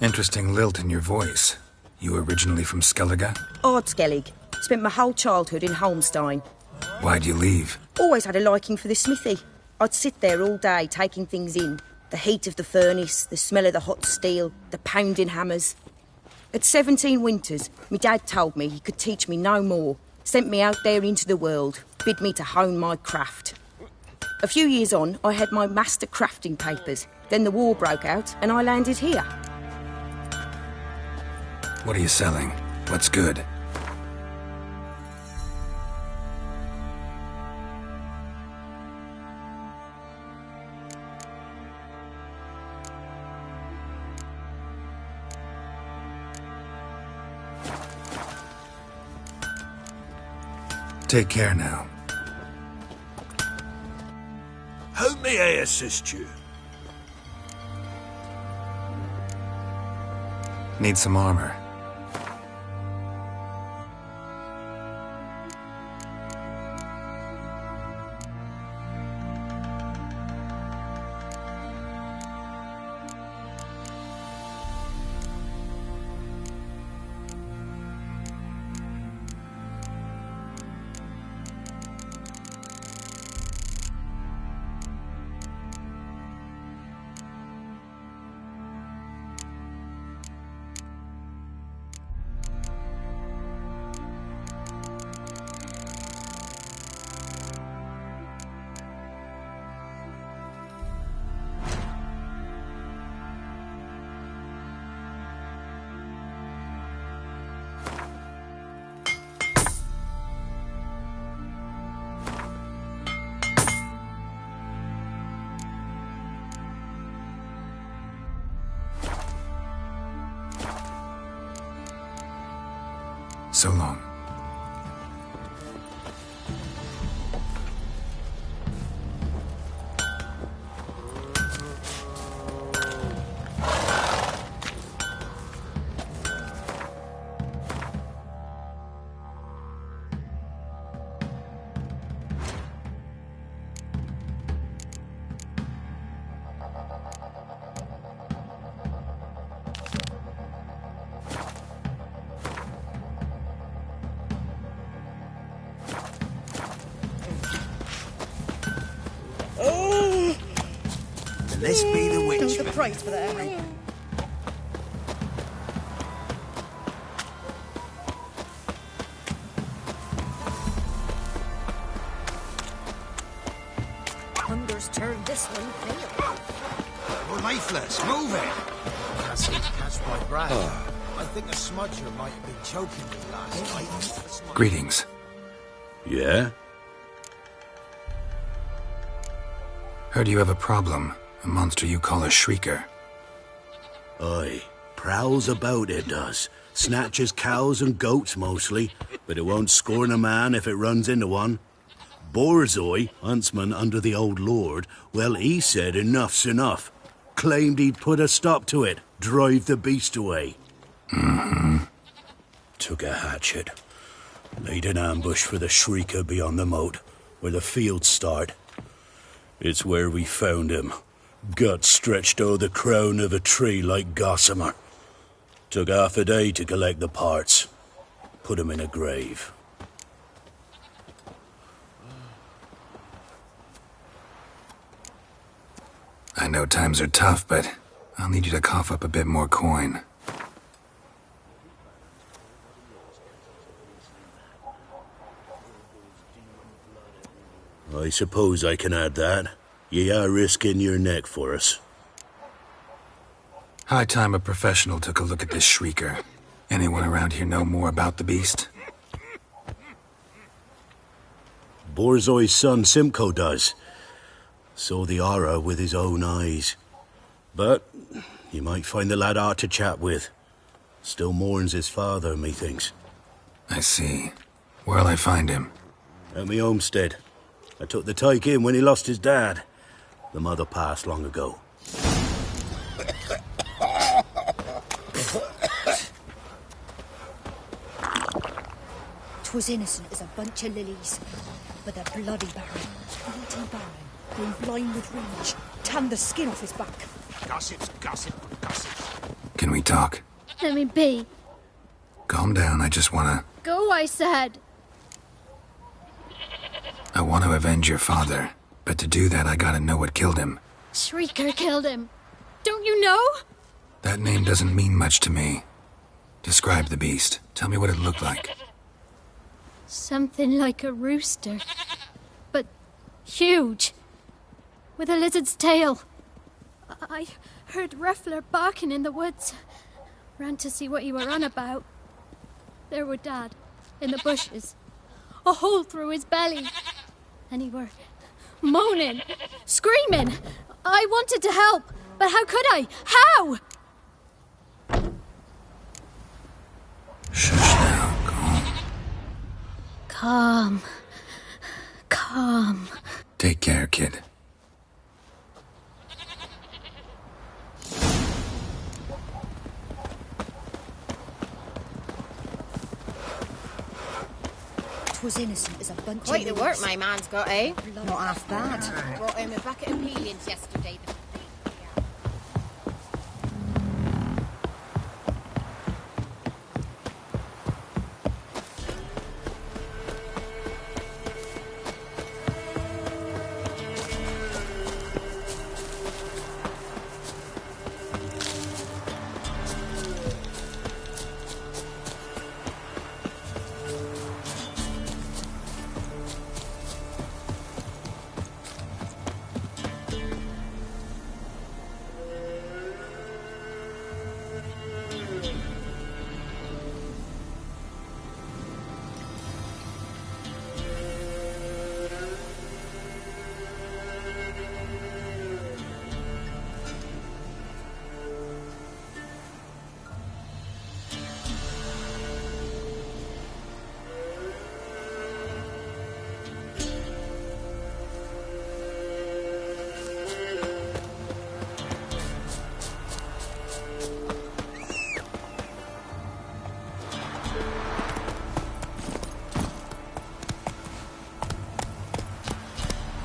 Interesting lilt in your voice. You originally from Skellige? Ardskellig. Spent my whole childhood in Holmstein. Why'd you leave? Always had a liking for the smithy. I'd sit there all day taking things in. The heat of the furnace, the smell of the hot steel, the pounding hammers. At 17 winters, my dad told me he could teach me no more. Sent me out there into the world, bid me to hone my craft. A few years on, I had my master crafting papers. Then the war broke out and I landed here. What are you selling? What's good? Take care now. How may I assist you? Need some armor. So long. Let's be the witch. Don't the price for that, Harry. Hunger's turned this one pale. We're lifeless. Move it. Can't see past my breath. I think a smudger might have been choking me last night. Greetings. Yeah? Heard you have a problem. A monster you call a shrieker. Aye. Prowls about, it does. Snatches cows and goats mostly, but it won't scorn a man if it runs into one. Borzoi, huntsman under the old lord, well, he said enough's enough. Claimed he'd put a stop to it, drive the beast away. Took a hatchet. Laid an ambush for the shrieker beyond the moat, where the fields start. It's where we found him. Gut stretched o'er the crown of a tree like gossamer. Took half a day to collect the parts. Put him in a grave. I know times are tough, but I'll need you to cough up a bit more coin. I suppose I can add that. Ye are risking your neck for us. High time a professional took a look at this shrieker. Anyone around here know more about the beast? Borzoi's son Simcoe does. Saw the aura with his own eyes. But you might find the lad hard to chat with. Still mourns his father, methinks. I see. Where'll I find him? At me homestead. I took the tyke in when he lost his dad. The mother passed long ago. 'Twas innocent as a bunch of lilies, but the bloody baron, bloody baron, going blind with rage, tanned the skin off his back. Gossips, gossip, gossip. Can we talk? Let me be. Calm down, I just wanna... Go, I said. I want to avenge your father, but to do that I gotta know what killed him. Shrieker killed him. Don't you know? That name doesn't mean much to me. Describe the beast. Tell me what it looked like. Something like a rooster. But huge. With a lizard's tail. I heard Ruffler barking in the woods. Ran to see what you were on about. There were Dad, in the bushes. A hole through his belly. And he were moaning, screaming. I wanted to help, but how could I? How? Shush now, Calm. Calm. Take care, kid. Was innocent as a bunch Quite of the work lilies. my man's got, eh? Not half bad. Brought him a bucket of peelings yesterday.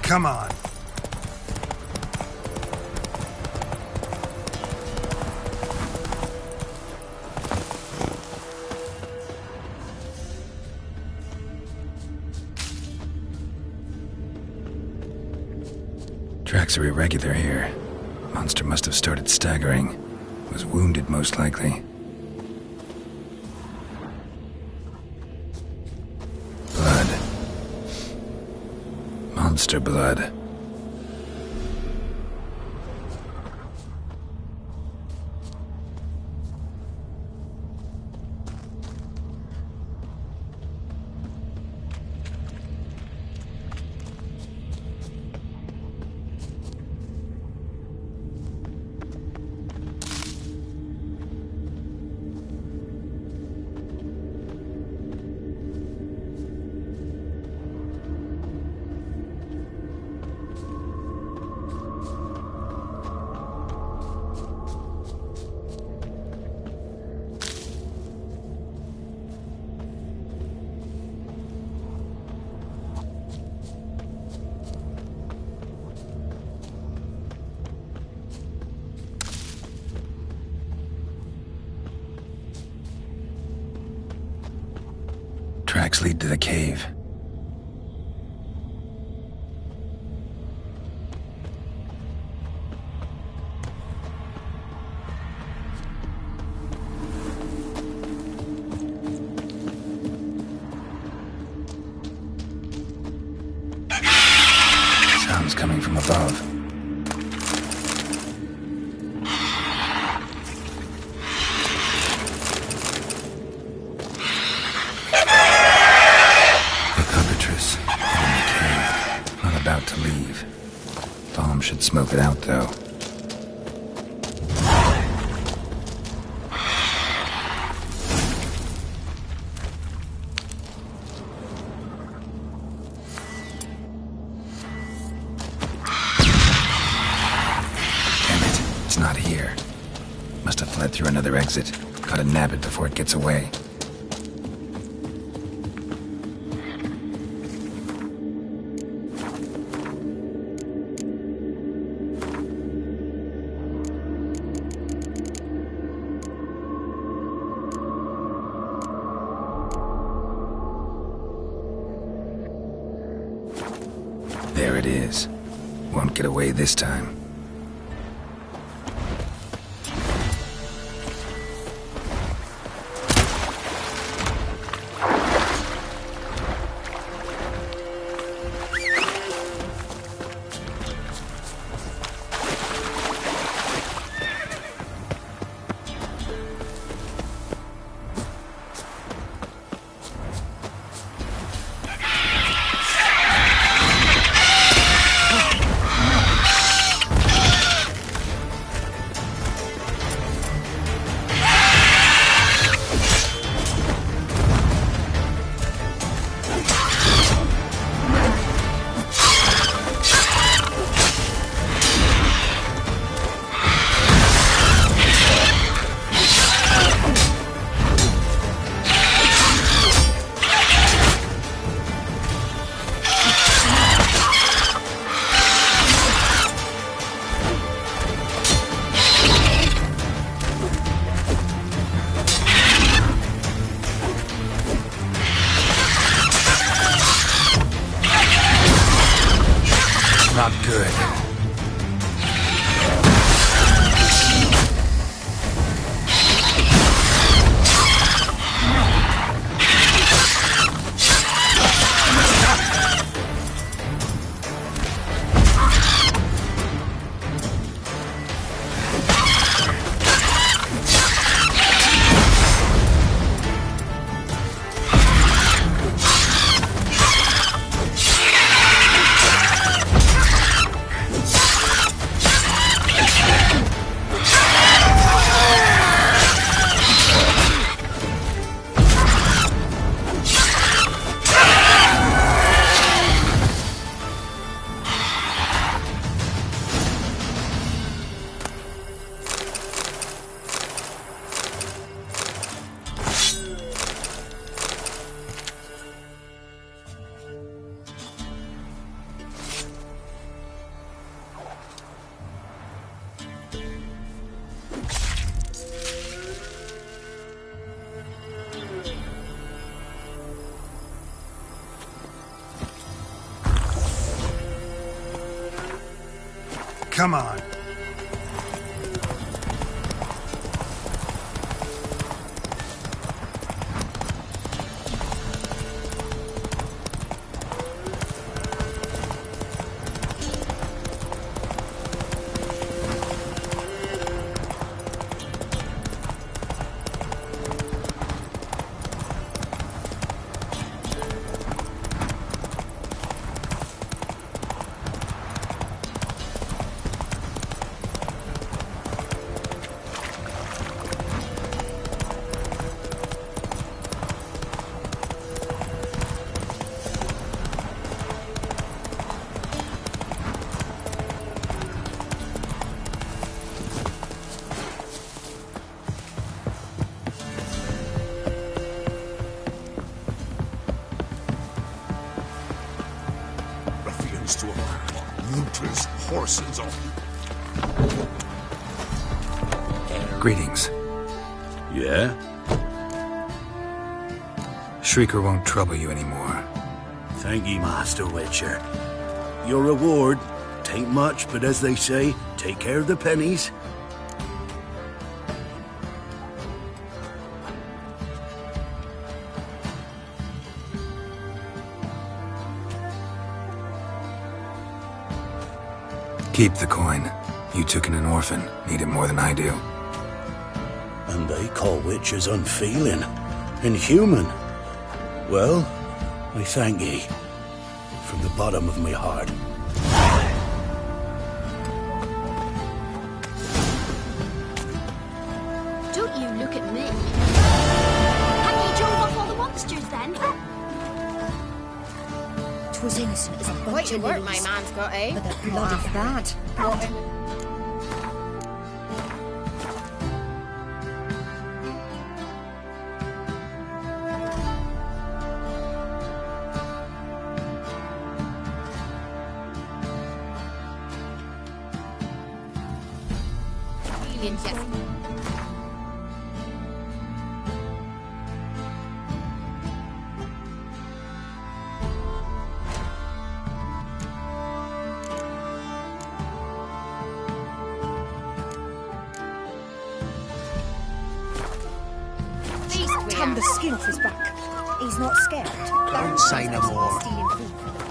Come on. Tracks are irregular here. Monster must have started staggering. Was wounded, most likely. Blood. Monster blood. tracks lead to the cave. Sounds coming from above. To leave. Bomb should smoke it out, though. Damn it, it's not here. Must have fled through another exit. Gotta nab it before it gets away. There it is. Won't get away this time. Not good. Come on. To a man, useless horses on. Greetings. Yeah? Shrieker won't trouble you anymore. Thank ye, Master Witcher. Your reward, tain't much, but as they say, take care of the pennies. Keep the coin. You took in an orphan. Need it more than I do. And they call witches unfeeling, inhuman. Well, I thank ye, from the bottom of my heart. Don't you look at me. Have you drove off all the monsters then? 'Twas innocent as a bunch Quite of the work my lilies. man's got, eh? But the bloody bad. Feelings, yes. Tan the skin off his back. He's not scared. Don't say no more. Stealing food for them.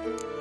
you.